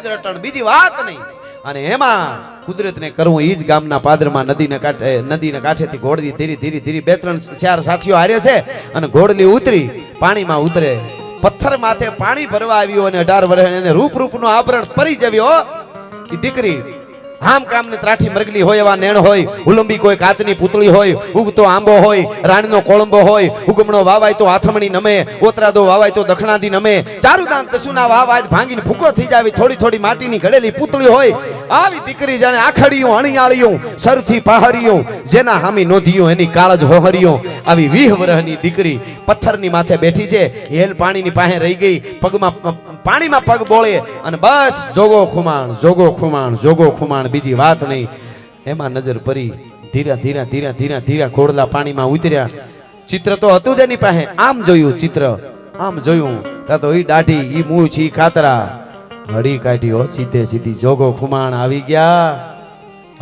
જ રટણ, બીજી વાત નહીં. અને એમાં કુદરતને કરવું ઈ જ ગામના પાદરમાં નદીના કાંઠેથી ઘોડલી ધીરે 2-3-4 સાથીઓ હારે છે અને ઘોડલી ઉતરી પાણીમાં ઉતરે. પથ્થર માથે પાણી ભરવા આવ્યો અને 18 વર્ષ એને રૂપનું આભરણ પરી જવ્યો. ઈ દીકરી આમ કામને ત્રાઠી મરગલી હોય, એવા નેણ હોય, ઉલંબી કોઈ કાચની પૂતળી હોય, ઉગતો આંબો હોય, રાણીનો કોળંબો હોય, ઉગમણો વાવાય તો આથમણી નમે, ઓતરાદો વાવાય તો દખણાદી નમે, ચારુદાન દસુના વાવાય ભાંગીને ભૂકો થઈ જાવી, થોડી માટીની ઘડેલી પૂતળી હોય. આવી દીકરી જાણે આખડિયું અણિયાળિયું સરથી પહારિયું, જેના હામી નોંધિયું એની કાળજ હોહરિયું. આવી 20 વર્ષની દીકરી પથ્થરની માથે બેઠી છે, હેલ પાણીની પાસે રહી ગઈ, પગમાં પાણીમાં પગ બોળે અને બસ જોગો ખુમાણ, બીજી વાત નહીં. એમાં નજર પડી. ધીરા ઘોડલા પાણીમાં ઉતર્યા. ચિત્ર તો હતું જ એની પાસે. આમ જોયું ચિત્ર, આમ જોયું તા તો ઈ દાઢી, ઈ મૂછ, ઈ ખાતરા. હળી કાઢી સીધી જોગો ખુમાણ આવી ગયા.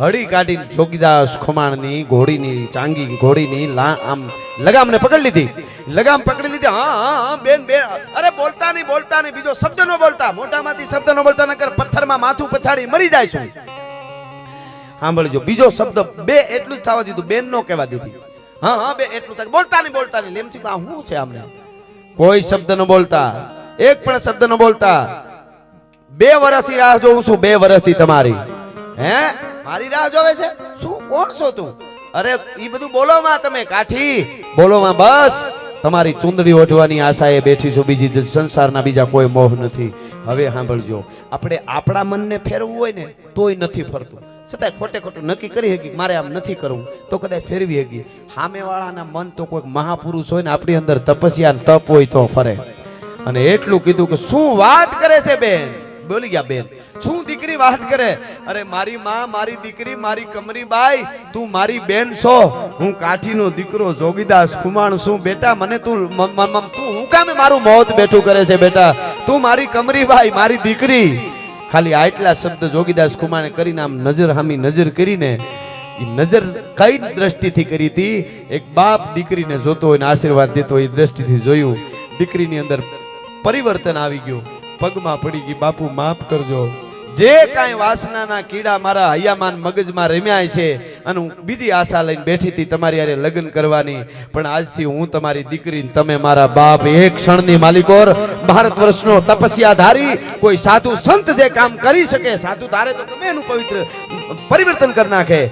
હળી કાઢીને જોગીદાસ ખુમાણની ઘોડીની ચાંગી ઘોડીની આમ લગામને પકડી લીધી. લગામ પકડી લીધી. હા બેન, અરે બોલતા નહીં, બીજો શબ્દ ન બોલતા, મોઢામાંથી શબ્દ ન બોલતા, નકર પથ્થરમાં માથું પછાડી મરી જાય છું. સાંભળજો, બીજો શબ્દ બે એટલું જ થવા દીધું, બેન નો કહેવા દીધી. હા બે એટલું થાય. બોલતા નહીં એમ થયું. આ શું છે આમને? કોઈ શબ્દ ન બોલતા, એક પણ શબ્દ ન બોલતા. 2 વર્ષથી રાહ જોઉં છું, 2 વર્ષથી તમારી. હે મારી રાહ જોવે છે? શું, કોણ છો તું? અરે ઈ બધું બોલોમાં, તમે કાઠી બોલોમાં. બસ તમારી ચુંદડી ઓઢવાની આશાએ બેઠી છું, બીજી સંસારના બીજા કોઈ મોહ નથી. હવે સાંભળજો, આપણે આપણા મનને ફેરવવું હોય ને તોય નથી ફરતું. છતાંય ખોટું નક્કી કરી શકી મારે આમ નથી કરવું તો કદાચ ફેરવી શકી. સામેવાળાના મન તો કોઈ મહાપુરુષ હોય ને આપણી અંદર તપસ્યા તપ હોય તો ફરે. અને એટલું કીધું કે શું વાત કરે છે બેન? બોલી ગયા બેન. શું દીકરી વાત કરે? અરે મારી માં, મારી દીકરી, મારી કમરીબાઈ, તું મારી બેન છો. હું કાઠીનો દીકરો જોગીદાસ ખુમાણ છું. બેટા મને તું હું કામે મારું મોત બેઠું કરે છે? બેટા તું મારી કમરીબાઈ, મારી દીકરી. ખાલી આટલા શબ્દ જોગીદાસ ખુમાણે કરીને આમ નજર કરીને, નજર કઈ દ્રષ્ટિથી કરી હતી? એક બાપ દીકરીને જોતો હોય ને આશીર્વાદ દેતો હોય એ દ્રષ્ટિથી જોયું. દીકરીની અંદર પરિવર્તન આવી ગયું. પગમાં પડી ગઈ, બાપુ માફ કરજો. જે કાંઈ વાસનાના કીડા મારા હૈયામાન મગજમાં રમ્યા છે અને હું બીજી આશા લઈને બેઠી હતી તમારી હારે લગ્ન કરવાની, પણ આજથી હું તમારી દીકરી, તમે મારા બાપ. એક ક્ષણની માલિકોર, ભારત વર્ષનો તપસ્યા ધારી કોઈ સાધુ સંત જે કામ કરી શકે, સાધુ ધારે તો ગમે એનું પવિત્ર પરિવર્તન કરી નાખે.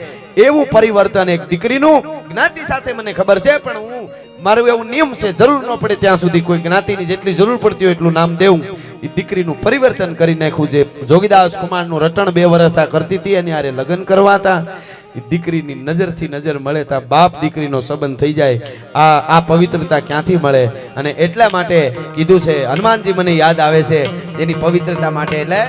એવું પરિવર્તન એક દીકરીનું જ્ઞાતિ સાથે મને ખબર છે, પણ હું મારું એવું નિયમ છે, જરૂર ન પડે ત્યાં સુધી કોઈ જ્ઞાતિની જેટલી જરૂર પડતી હોય એટલું નામ દેવું. એ દીકરીનું પરિવર્તન કરી નાખ્યું. જે જોગીદાસ ખુમાણનું રટણ 2 વર્ષ કરતી હતી એની હારે લગ્ન કરવા હતા. એ દીકરીની નજરથી નજર મળે તા બાપ દીકરીનો સંબંધ થઈ જાય. આ પવિત્રતા ક્યાંથી મળે? અને એટલા માટે કીધું છે, હનુમાનજી મને યાદ આવે છે એની પવિત્રતા માટે. એટલે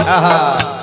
આહા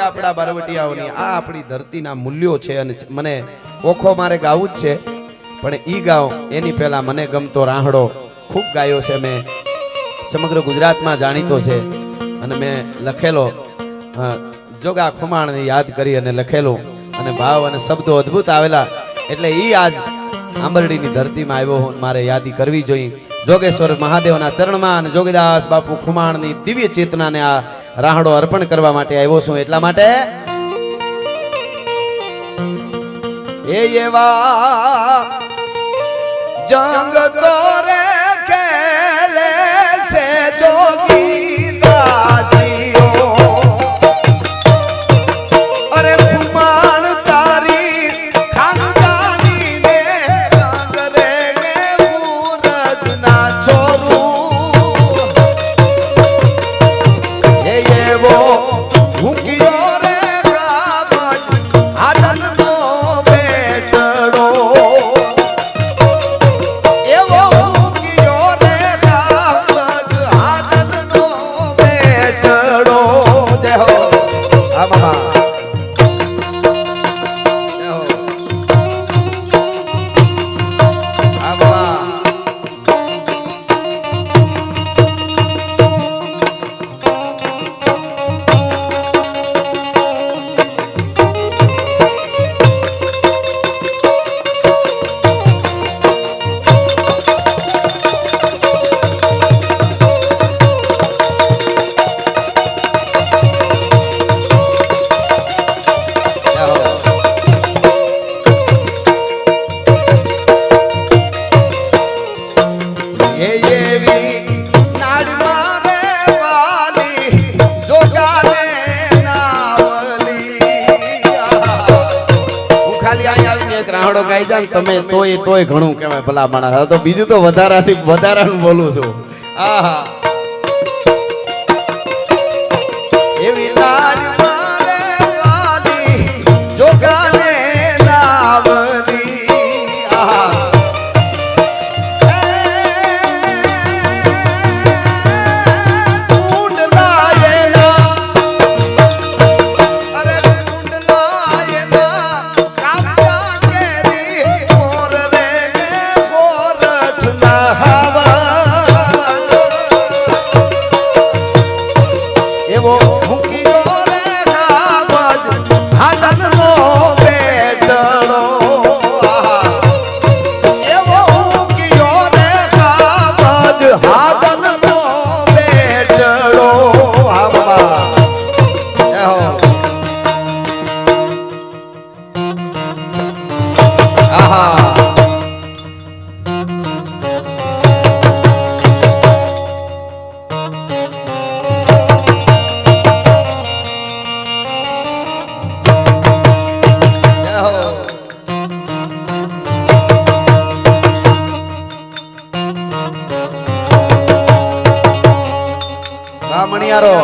આપણા બરવટિયાઓની આ આપણી ધરતીના મૂલ્યો છે અને મને ઓખો મારે ગાવું જ છે પણ ઈ ગાવ એની પહેલા મને ગમતો રાહડો ખૂબ ગાયો છે મેં સમગ્ર ગુજરાતમાં જાણીતો છે અને મેં લખેલો જોગા ખુમાણને યાદ કરી અને લખેલું અને ભાવ અને શબ્દો અદ્ભુત આવેલા એટલે ઈ આજ આંબરડીની ધરતીમાં આવ્યો મારે યાદી કરવી જોઈએ જોગેશ્વર મહાદેવના ચરણમાં અને જોગીદાસ બાપુ ખુમાણની દિવ્ય ચેતનાને આ રાહડો અર્પણ કરવા માટે આવ્યો છું એટલા માટે એ એવા જંગ તો રે ખેલે છે જોગીદાસીઓ અરે ખુમાણ તારી ખાનદાની ને રંગ રે ને ઉરજ ના છોરું એ એવો ભૂક્યો રે કાબજ આનંદ નો બેટડો એવો ભૂક્યો રે કાબજ આનંદ નો બેટડો જય હો આ મહા રાહડો ગાઈ જાન તમે તોય ઘણું કહેવાય ભલા માણસ તો બીજું તો વધારાનું બોલું છું આહા એવી લાજ મારે વાલી જોગાને નાવલી આહા રામણિયારો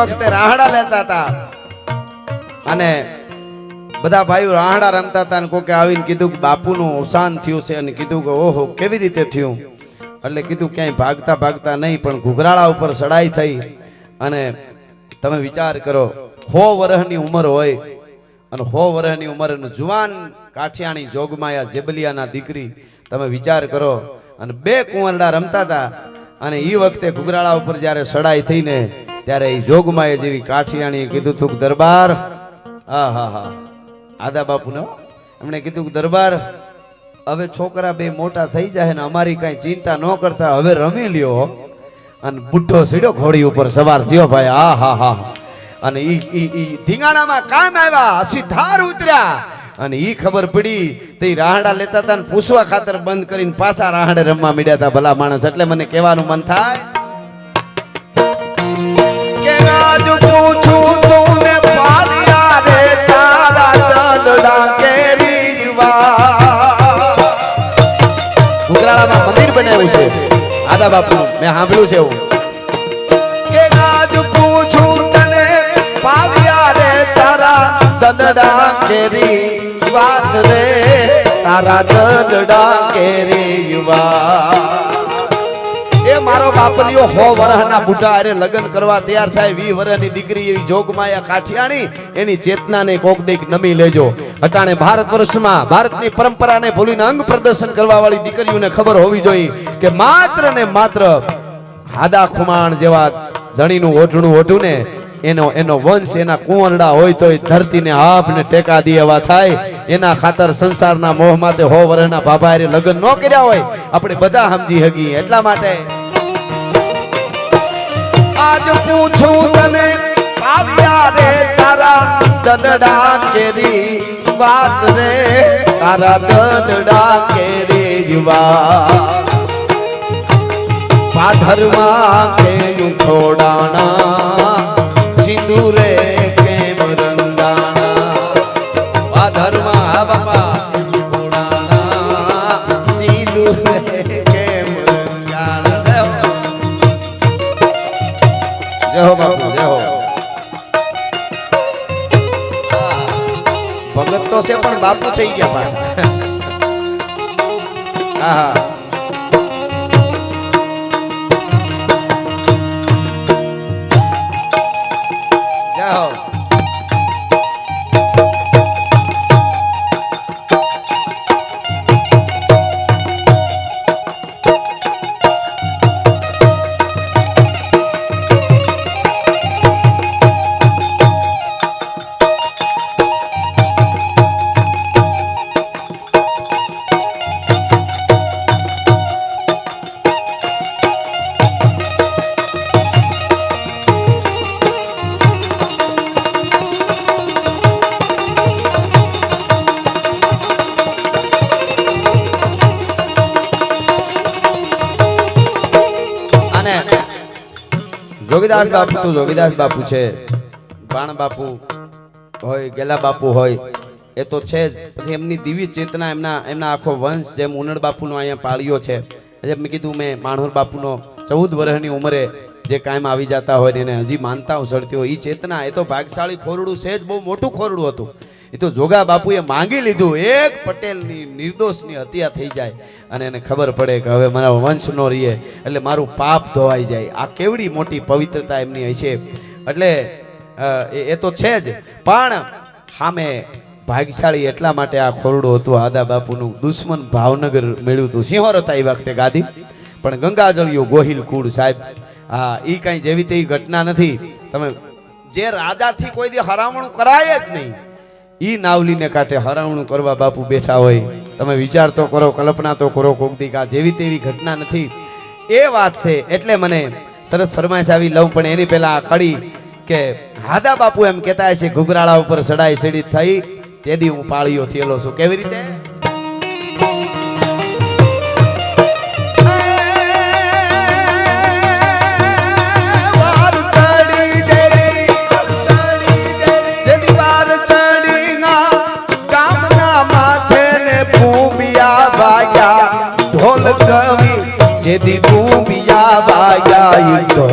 વખતે રાહડા લેતા હતા અને બધા ભાઈઓ રાહડા રમતા હતા અને કોકે આવીને કીધું કે બાપુનું અવસાન થયું છે અને કીધું કે ઓહો કેવી રીતે થયું એટલે કીધું ક્યાંય ભાગતા ભાગતા નહીં પણ ઘુઘરાળા ઉપર ચડાઈ થઈ અને તમે વિચાર કરો 100 વર્ષની ઉંમર હોય અને 100 વર્ષની ઉંમર જુવાન કાઠિયાણી જોગમાયા જેબલિયાના દીકરી તમે વિચાર કરો અને બે કુંવરડા રમતા હતા અને એ વખતે ઘુઘરાળા ઉપર જ્યારે ચડાઈ થઈને ત્યારે એ જોગમાયા જેવી કાઠિયાણીએ કીધું તું દરબાર હા આદા બાપુને એમણે કીધું કે દરબાર હવે છોકરા બે મોટા થઈ જાય ને અમારી કઈ ચિંતા ન કરતા હવે રમી લ્યો અને બુઢ્ઢો સીડો ઘોડી ઉપર સવાર થયો ભાઈ હા અને ઈ ધીંગાણામાં કામ આવ્યા અસીધાર ઉતર્યા અને ઈ ખબર પડી તે રાહડા લેતા હતા ને પૂછવા ખાતર બંધ કરીને પાછા રાહડે રમવા મીડ્યા હતા ભલા માણસ એટલે મને કહેવાનું મન થાય કે આજ પૂછું તુને પાલિયા રે તારા દલડા કેરી વા ઘુઘરાળામાં મંદિર બનાવ્યું છે આદા બાપુનું મેં સાંભળ્યું છે એવું કે આજ પૂછું તને પાલિયા રે તારા દલડા કેરી વાત રે તારા દલડા કેરી વા એ મારો બાપલિયો 100 વર્ષના બુઢા અરે લગ્ન કરવા તૈયાર થાય 20 વર્ષની દીકરી એવી જોગમાયા કાઠિયાણી એની ચેતનાને કોક દેખ નમી લેજો અટાણે ભારત વર્ષમાં ભારતની પરંપરાને ભૂલીને અંગ પ્રદર્શન કરવા વાળી દીકરીઓને ખબર હોવી જોઈએ કે માત્ર ને માત્ર હાદા ખુમાણ જેવા ધણીનું ઓઢણું ઓઢું ને એનો વંશ એના કુંવરડા હોય તો ધરતીને આપને ટેકા દી એવા થાય એના ખાતર સંસારના મોહ માટે 100 વર્ષના બાબાએ લગ્ન ન કર્યા હોય આપણે બધા સમજી હગી એટલા માટે આજ પૂછું તને આવ્યા રે તારા દલડા કેરી વાત રે તારા દલડા કેરી વાત પાધરમાં કેમ ખોડાણા સિંદૂરે કેમ રંગાણા પાધરમાં હા બાપા ખોડાણા સિંદૂરે કેમ રંગાણા જય હો બાપુ જય હો ભગત તો છે પણ બાપુ થઈ ગયા પાછા હા જોગીદાસ બાપુ તો જોગીદાસ બાપુ છે બાણ બાપુ હોય ગેલા બાપુ હોય એ તો છે જ પછી એમની દિવ્ય ચેતના એમના આખો વંશ જેમ ઉનડ બાપુનો અહીંયા પાળ્યો છે જેમ મેં કીધું મેં માણોર બાપુનો 14 વર્ષની ઉંમરે જે કાયમ આવી જતા હોય ને એને હજી માનતાઓ સળતી હોય એ ચેતના એ તો ભાગશાળી ખોરડું છે જ બહુ મોટું ખોરડું હતું એ તો જોગા બાપુએ માંગી લીધું એક પટેલની નિર્દોષની હત્યા થઈ જાય અને એને ખબર પડે કે હવે મારા વંશ નો રહીએ એટલે મારું પાપ ધોવાઈ જાય આ કેવડી મોટી પવિત્રતા એમની હશે એટલે એ તો છે જ પણ સામે ભાગ્યશાળી એટલા માટે આ ખોરડું હતું આદા બાપુનું દુશ્મન ભાવનગર મેળ્યું હતું સિંહોર હતા એ વખતે ગાદી પણ ગંગાજળિયો ગોહિલ કુળ સાહેબ હા એ કાંઈ જેવી તેવી ઘટના નથી તમે જે રાજાથી કોઈ દી હરામણું કરાય જ નહીં ઈ નાવલીને કાંઠે હરામણું કરવા બાપુ બેઠા હોય તમે વિચાર તો કરો કલ્પના તો કરો કોક દી આ જેવી તેવી ઘટના નથી એ વાત છે એટલે મને સરસ ફરમાઈશ આવી લઉં પણ એની પહેલા આ કડી કે હાદા બાપુ એમ કહેતા છે ઘુઘરાળા ઉપર સડાઈ સડી થઈ તેદી હું પાળીઓ થયેલો છું કેવી રીતે ઢોલ કવિ જેદી ભૂમિયા વાયા તો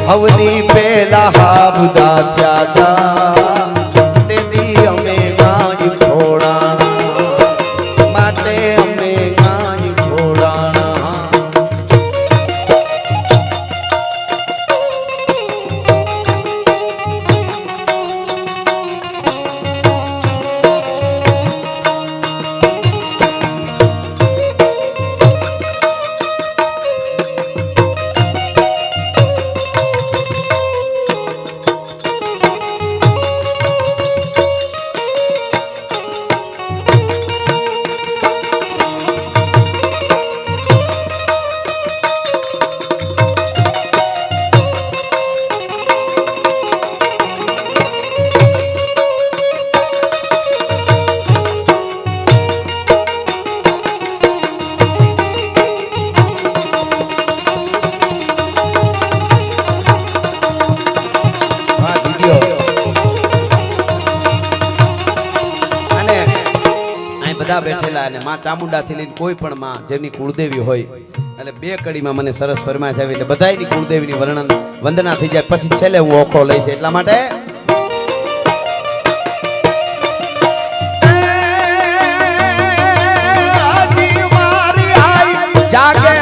હવની પેલા હાબદા થયા તેદી અમે ગાય ખોડાણા માટે અમે ગાય ખોડાણા બેઠેલા અને માં ચામુંડા થી લઈને કોઈ પણ માં જેની કુળદેવી હોય એટલે બે કડીમાં મને સરસ ફરમાઈશ આવી એટલે બધાયની કુળદેવીની વર્ણન વંદના થઈ જાય પછી છેલ્લે હું ઓખો લઈશ એટલા માટે જાગે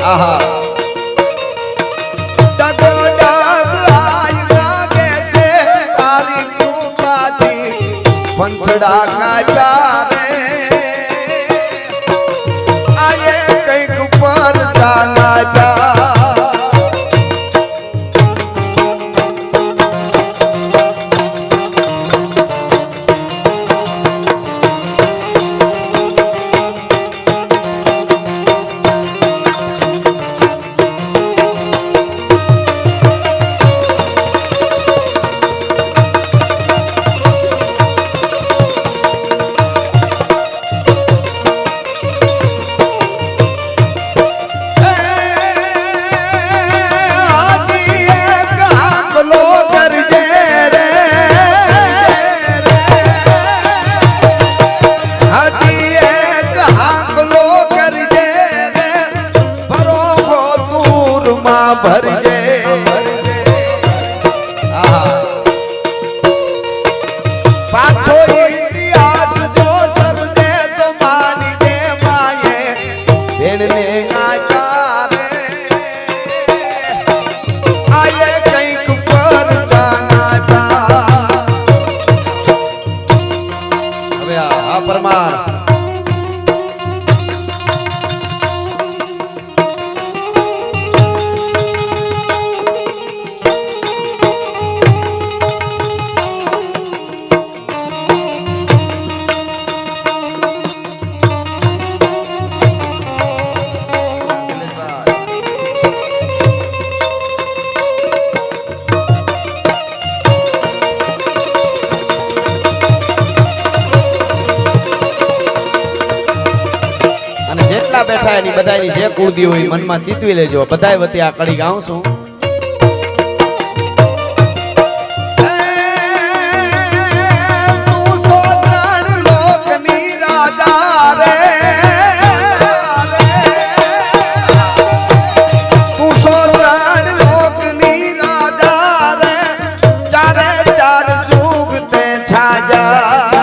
આહા ડગો ડગ આઈ લાગે છે તારી કૃપાથી પંથડા કાપ્યા રે આયે કઈક પર જાના જા ભરજે પાછો ઇતિહાસ જો સરજે તો મારી દે માયે બેનને આચારે આયે કઈક પર જાના હવે આ પરમાર બેઠા એની બધાની જે કુળદી હોય મનમાં ચિતવી લેજો બધાય વતી આ કડી ગાઉં છું તું સો ત્રણ લોકની રાજા રે તું સો ત્રણ લોકની રાજા રે ચારે ચાર જુગ તે છાજા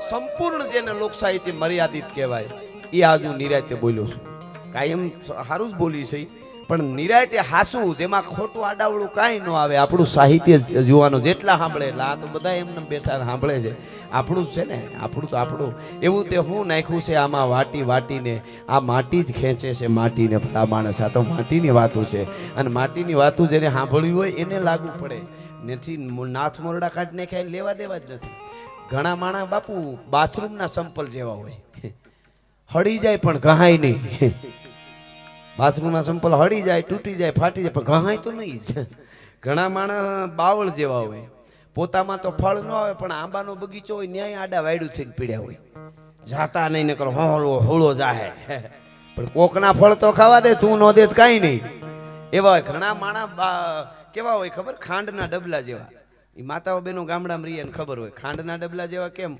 સંપૂર્ણ જેને લોક સાહિત્ય મર્યાદિત કહેવાય એ આજુ નિરાયતે બોલ્યો છું કાયમ સારું જ બોલી છે પણ નિરાયતે હાસું જેમાં ખોટું આડાવડું કાંઈ ન આવે આપણું સાહિત્ય જોવાનું જેટલા સાંભળે એટલે આ તો બધા એમને બેઠા સાંભળે છે આપણું જ છે ને આપણું તો આપણું એવું તે હું નાખ્યું છે આમાં વાટી વાટીને આ માટી જ ખેંચે છે માટીને ફળા માણસ આ તો માટીની વાતો છે અને માટીની વાતો જેને સાંભળ્યું હોય એને લાગુ પડે નથી નાથ મોરડા કાઢીને ખાઈને લેવા દેવા જ નથી ઘણા માણા બાપુ બાથરૂમના સંપલ જેવા હોય હળી જાય પણ ઘહાય નહીં બાથરૂમના સંપલ હળી જાય તૂટી જાય ફાટી જાય પણ ઘહાય તો નહીં જ ઘણા માણા બાવળ જેવા હોય પોતામાં તો ફળ ન આવે પણ આંબાનો બગીચો હોય ન્યાય આડા વાયડું થઈને પીડ્યા હોય જાતા નહીં નકર હોળો જાહે પણ કોકના ફળ તો ખાવા દે તું ન દે કાંઈ નહીં એવા હોય ઘણા માણા કેવા હોય ખબર ખાંડના ડબલા જેવા એ માતાઓ બેનો ગામડામાં રહીએ ખબર હોય ખાંડના ડબલા જેવા કેમ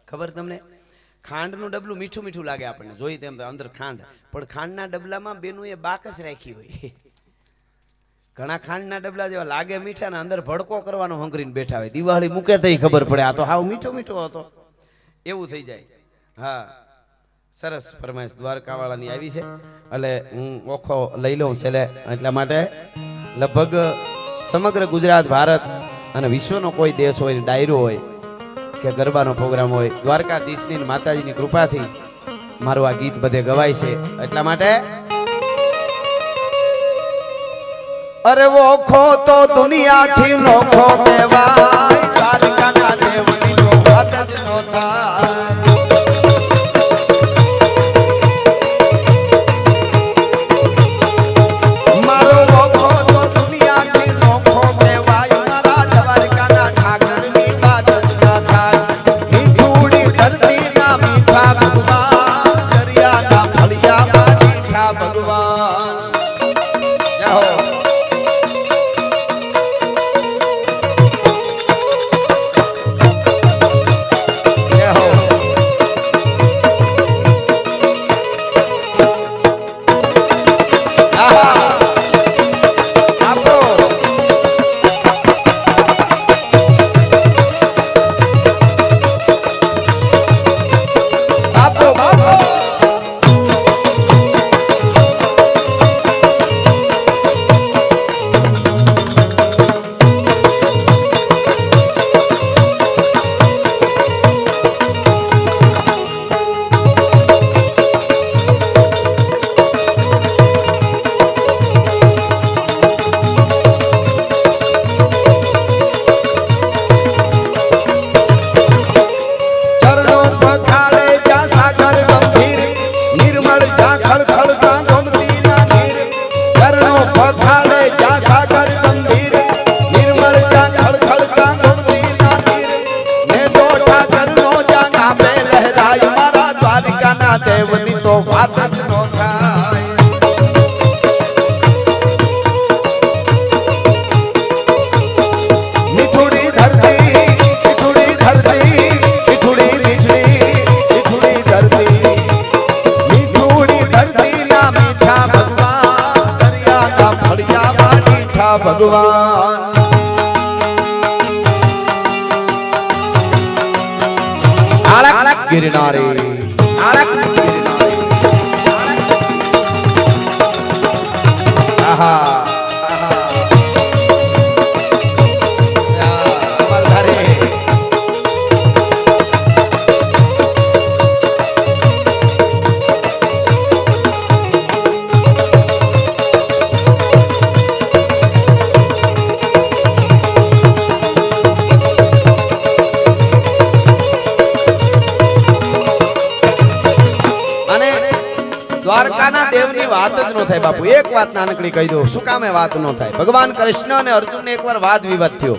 ખબર તમને ખાંડનું ડબલું મીઠું મીઠું લાગે આપણને જોઈ તેમ અંદર ખાંડ પણ ખાંડના ડબલામાં બેનું એ બાકસ રાખી હોય ઘણા ખાંડના ડબલા જેવા લાગે મીઠા ને અંદર ભડકો કરવાનો હંગરીને બેઠા હોય દિવાળી મૂકે તો ખબર પડે આ તો હાવ મીઠો મીઠો હતો એવું થઈ જાય હા સરસ ફરમાઈશ દ્વારકાવાળાની આવી છે એટલે હું ઓખો લઈ લઉં છેલ્લે એટલા માટે લગભગ સમગ્ર ગુજરાત ભારત અને વિશ્વનો કોઈ દેશ હોય ડાયરો હોય કે ગરબાનો પ્રોગ્રામ હોય દ્વારકાધીશની માતાજીની કૃપાથી મારું આ ગીત બધે ગવાય છે એટલા માટે અરે ઓખો તો દુનિયાથી નોખો કહેવાય દ્વારકાના દેવની તો વાત જ નો થાય બેઠા ભગવાન આળક ગિરનારે આળક ગિરનારે આહા આહા અમરધારે દ્વારકાના દેવની વાત જ ન થાય બાપુ. એક વાત નાનકડી કહી દઉં, શું કામે વાત ન થાય? ભગવાન કૃષ્ણ અને અર્જુનને એકવાર વાદ વિવાદ થયો.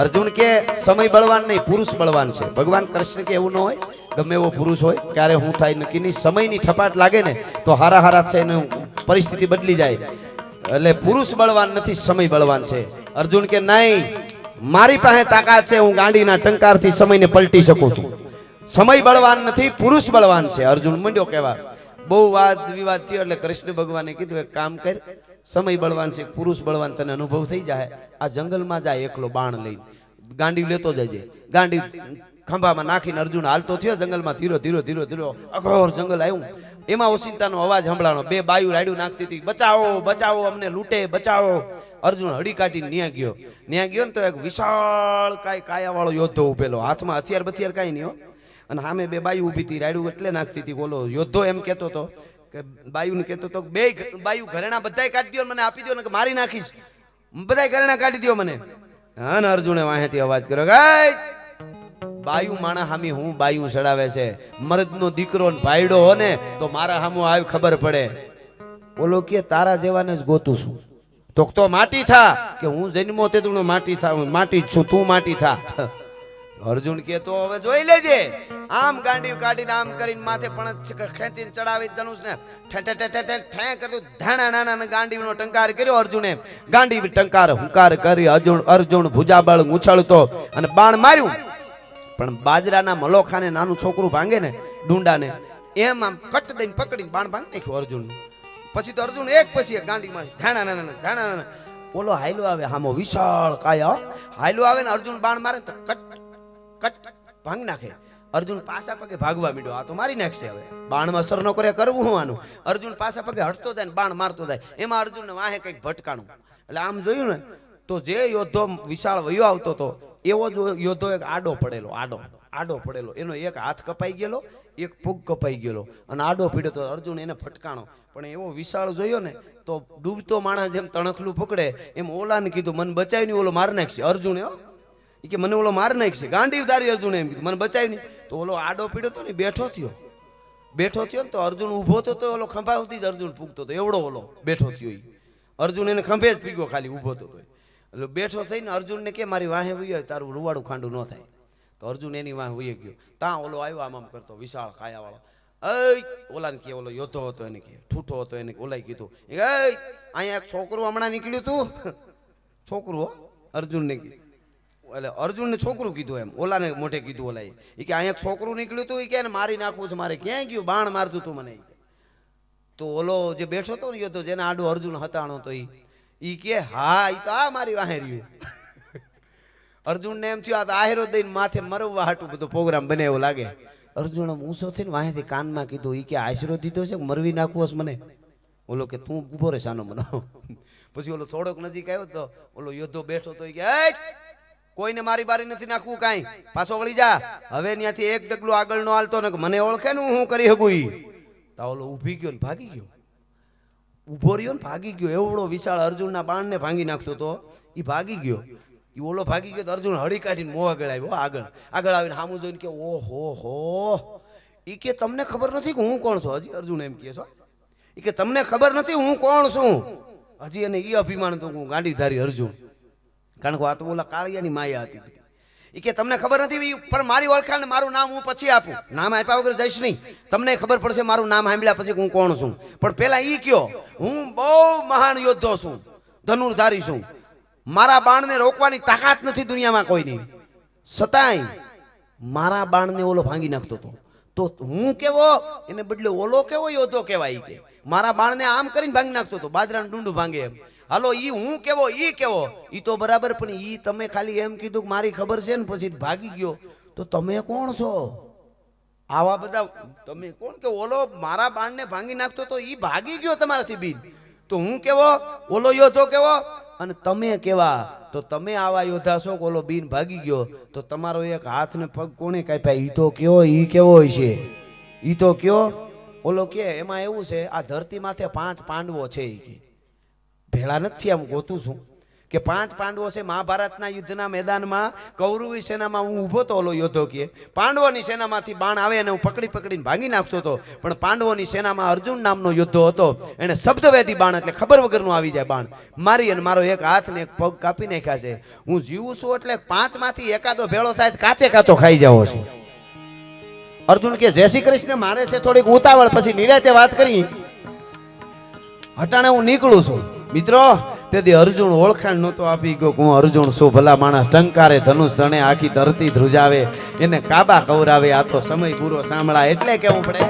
અર્જુન કે સમય બળવાન નહીં, પુરુષ બળવાન છે. ભગવાન કૃષ્ણ કે એવું ન હોય, ગમે એવો પુરુષ હોય ક્યારે હું થાય નક્કી નહીં. સમયની થપાટ લાગે ને તો હારા હારા છે ને પરિસ્થિતિ બદલી જાય. એટલે પુરુષ બળવાન નથી, સમય બળવાન છે. અર્જુન કે નહીં, મારી પાસે તાકાત છે, હું ગાંડીના ટંકારથી સમયને પલટી શકું છું. સમય બળવાન નથી, પુરુષ બળવાન છે. અર્જુન મંડ્યો કહેવા. બહુ વાદ વિવાદ થયો એટલે કૃષ્ણ ભગવાને કીધું એક કામ કર, સમય બળવાન છે, પુરુષ બળવાન તને અનુભવ થઈ જાય. આ જંગલમાં જાય એકલો બાણ લઈને, ગાંડી લેતો જજે. ગાંડી ખંભામાં નાખીને અર્જુન હાલતો થયો જંગલમાં. ધીરો ધીરો ધીરો ધીરો અઘોર જંગલ આવ્યું. એમાં ઓસિંતાનો અવાજ સંભળાણો. બે બાયુ રાડ્યું નાખતી હતી, બચાવો બચાવો, અમને લૂંટે, બચાવો. અર્જુન હડી કાઢીને ન્યા ગયો. ને તો એક વિશાળ કાયા વાળો યોદ્ધો ઉભેલો, હાથમાં હથિયાર બથિયાર કાંઈ નહીં હો. અને સામે બે બાયુ ઊભી હતી, રાયડું એટલે નાખતી હતી. બોલો યોદ્ધો એમ કહેતો હતો કે બાયુને કહેતો હતો, બે બાયુ ઘરેણા બધાય કાઢી દો, મને આપી દો ને કે મારી નાખીશ, બધાય ઘરેણા કાઢી દો મને. હા ને અર્જુને વાહેથી અવાજ કર્યો, ગાય બાયુ માણા હામી હું બાયુ ચડાવે છે. મર્દનો દીકરો ને ભાઈડો હો ને તો મારા હામું આવી ખબર પડે. બોલો કે તારા જેવાને જ ગોતું છું. તો માટી થા, કે હું જન્મો તે તું માટી થા, માટી જ છું, તું માટી થા. અર્જુન કે તો હવે જોઈ લેજે. આમ ગાંડી કાઢીને આમ કરીને માથે પણ ખેંચીને ચડાવી ધનુષ ને ઠે કર્યું. ધાણા નાના ગાંડીનો ટંકાર કર્યો અર્જુને. ગાંડી ટંકાર હુંકાર કરી અર્જુન ભુજાબળ ઉછળતો અને બાણ માર્યું. પણ બાજરાના મલોખાને નાનું છોકરું ભાંગે ને ડુંડાને, એમ આમ કટ દઈને પકડીને બાણ ભાંગી નાખ્યું અર્જુન. પછી તો અર્જુન એક પછી એક ગાંડીમાં ધાણા નાના બોલો હાયલો આવે, હામો વિશાળ કાયા હાયલો આવે ને અર્જુન બાણ મારે તો કટ ભાંગ નાખે. અર્જુન પાછા પગે ભાગવા મીડો, આ તો મારી નાખશે. હવે બાણમાં અસર ન કરે, કરવું હું આનું? અર્જુન પાછા પગે હટતો જાય ને બાણ મારતો જાય. એમાં અર્જુનને વાહે કંઈક ભટકાણું. એટલે આમ જોયું ને તો જે યોદ્ધો વિશાળ વયો આવતો હતો એવો જ યોદ્ધો એક આડો પડેલો. એનો એક હાથ કપાઈ ગયેલો, એક પગ કપાઈ ગયેલો અને આડો પીડ્યો તો અર્જુન એને ફટકાણો. પણ એવો વિશાળ જોયો ને તો ડૂબતો માણસ જેમ તણખલું પકડે એમ ઓલાને કીધું મને બચાવી નહીં, ઓલો માર નાખશે. અર્જુને કે મને ઓલો માર નાખશે. ગાંડી ઉતારી અર્જુને એમ કીધું મને બચાવી નહીં. તો ઓલો આડો પીડ્યો તો ને બેઠો થયો ને તો અર્જુન ઊભો તો ઓલો ખંભા સુધી જ અર્જુન પૂગતો હતો. એવડો ઓલો બેઠો થયો. અર્જુન એને ખંભે જ પીગો, ખાલી ઊભો તો એટલે બેઠો થઈને અર્જુનને કે મારી વાહે વયો તારું રૂવાડું ખાંડું ન થાય. તો અર્જુન એની વાહે વયો ગયો. ત્યાં ઓલો આવ્યો આમ કરતો વિશાળ ખાયા વાળો. ઓલાને કે ઓલો યોદ્ધો હતો એને કે ઠૂઠો હતો એને ઓલાએ કીધું, અહીંયા એક છોકરું હમણાં નીકળ્યું તું. છોકરું અર્જુનને કીધું. એટલે અર્જુનને છોકરું કીધું, એમ ઓલાને મોઢે કીધું. ઓલાએ કે અહીંયા એક છોકરું નીકળ્યું તું, કે મારી નાખવું છે મારે. ક્યાંય ગયું? બાણ મારતું તું મને. તો ઓલો જે બેઠો હતો ને યોદ્ધો જેને આડો અર્જુન હતાણો તો ઈ કે હા ઈ તો આ મારી વાહે રહ્યું. અર્જુનને એમ થયું આ તો આહેરો દઈને માથે મરવા હાટું બધો પ્રોગ્રામ બને એવો લાગે. અર્જુન ઊંચો થઈને વાહેથી કાનમાં કીધું, ઈ કે આશરો દીધો છે મરવી નાખવો છે મને. ઓલો કે તું ઉભો રે સાનો મને. પછી ઓલો થોડોક નજીક આવ્યો તો ઓલો યોદ્ધો બેઠો તો કે કોઈને મારી બારી નથી નાખવું, કાંઈ પાછો વળી જા. હવે ત્યાંથી એક ડગલું આગળ નો હાલતો ને મને ઓળખે ને હું કરી શકું. ઈ તો ઓલો ઊભી ગયો ને ભાગી ગયો, ઊભો રહ્યો ને ભાગી ગયો. એવડો વિશાળ અર્જુનના બાણને ભાંગી નાખતો તો ઈ ભાગી ગયો. ઈ ઓલો ભાગી ગયો તો અર્જુન હળી કાઢીને મોં આગળ આવ્યો. આગળ આવીને સામું જોઈને કે ઓહો હો, ઈ કે તમને ખબર નથી કે હું કોણ છું? હજી અર્જુન એમ કહે છો, ઈ કે તમને ખબર નથી હું કોણ છું હજી? અને ઈ અભિમાન તો હું ગાંડીધારી અર્જુન, કારણ કે આ તો ઓલા કાળિયાની માયા હતી. ઈ કે તમને ખબર નથી, પણ મારી ઓળખાણ મારું નામ હું પછી આપું. નામ આપ્યા વગર જઈશ નહીં. તમને ખબર પડશે મારું નામ સાંભળ્યા પછી હું કોણ છું. પણ પેલા ઈ કયો હું બહુ મહાન યોદ્ધો છું, ધનુર્ધારી છું. મારા બાણને રોકવાની તાકાત નથી દુનિયામાં કોઈની, છતાંય મારા બાણને ઓલો ભાંગી નાખતો હતો. તો હું કેવો એને બદલે ઓલો કેવો યોદ્ધો કહેવાય. કે મારા બાણને આમ કરીને ભાંગી નાખતો હતો, બાજરાનું ડુંડું ભાંગે એમ. હાલો ઈ હું કેવો ઈ કેવો ઈ તો બરાબર, પણ ઈ તમે ખાલી એમ કીધું કે મારી ખબર છે ને પછી ભાગી ગયો, તો તમે કોણ છો? આવા બધા તમે કોણ કે ઓલો મારા બાણને ભાંગી નાખતો તો ઈ ભાગી ગયો તમારાથી બીન, તો હું કેવો ઓલો યોદ્ધો કેવો અને તમે કેવા? તો તમે આવા યોદ્ધા છો, ઓલો બીન ભાગી ગયો તો તમારો એક હાથ ને પગ કોણે કાપ્યા? ઈ તો કયો ઈ કેવો હોય છે? ઈ તો કયો ઓલો કે એમાં એવું છે આ ધરતી માથે 5 પાંડવો છે, ઈ કે ભેળા નથી આમ ગોતું છું કે 5 પાંડવો છે. મહાભારતના યુદ્ધના મેદાનમાં કૌરવી સેનામાં હું ઊભો તો, ઓલો યોદ્ધો કે પાંડવોની સેનામાંથી બાણ આવે અને હું પકડીને ભાંગી નાખતો હતો, પણ પાંડવોની સેનામાં અર્જુન નામનો યોદ્ધો હતો, એને શબ્દવેદી બાણ એટલે ખબર વગરનું આવી જાય બાણ મારી અને મારો એક હાથ ને એક પગ કાપી નાખ્યા છે. હું જીવું છું એટલે 5 માંથી એકાદો ભેળો થાય કાચે કાચો ખાઈ જાવો છે. અર્જુન કે જય શ્રી કૃષ્ણ, મારે છે થોડીક ઉતાવળ, પછી નિરાતે વાત કરી, હટાણે હું નીકળું છું. મિત્રો તેથી અર્જુન ઓળખાણ નહોતો આપી ગયો હું અર્જુન છું. ભલા માણસ ટંકારે ધનુષ તણે આખી ધરતી ધ્રુજાવે, એને કાબા કવરાવે, આ તો સમય પૂરો સાંભળા એટલે કેવું પડે.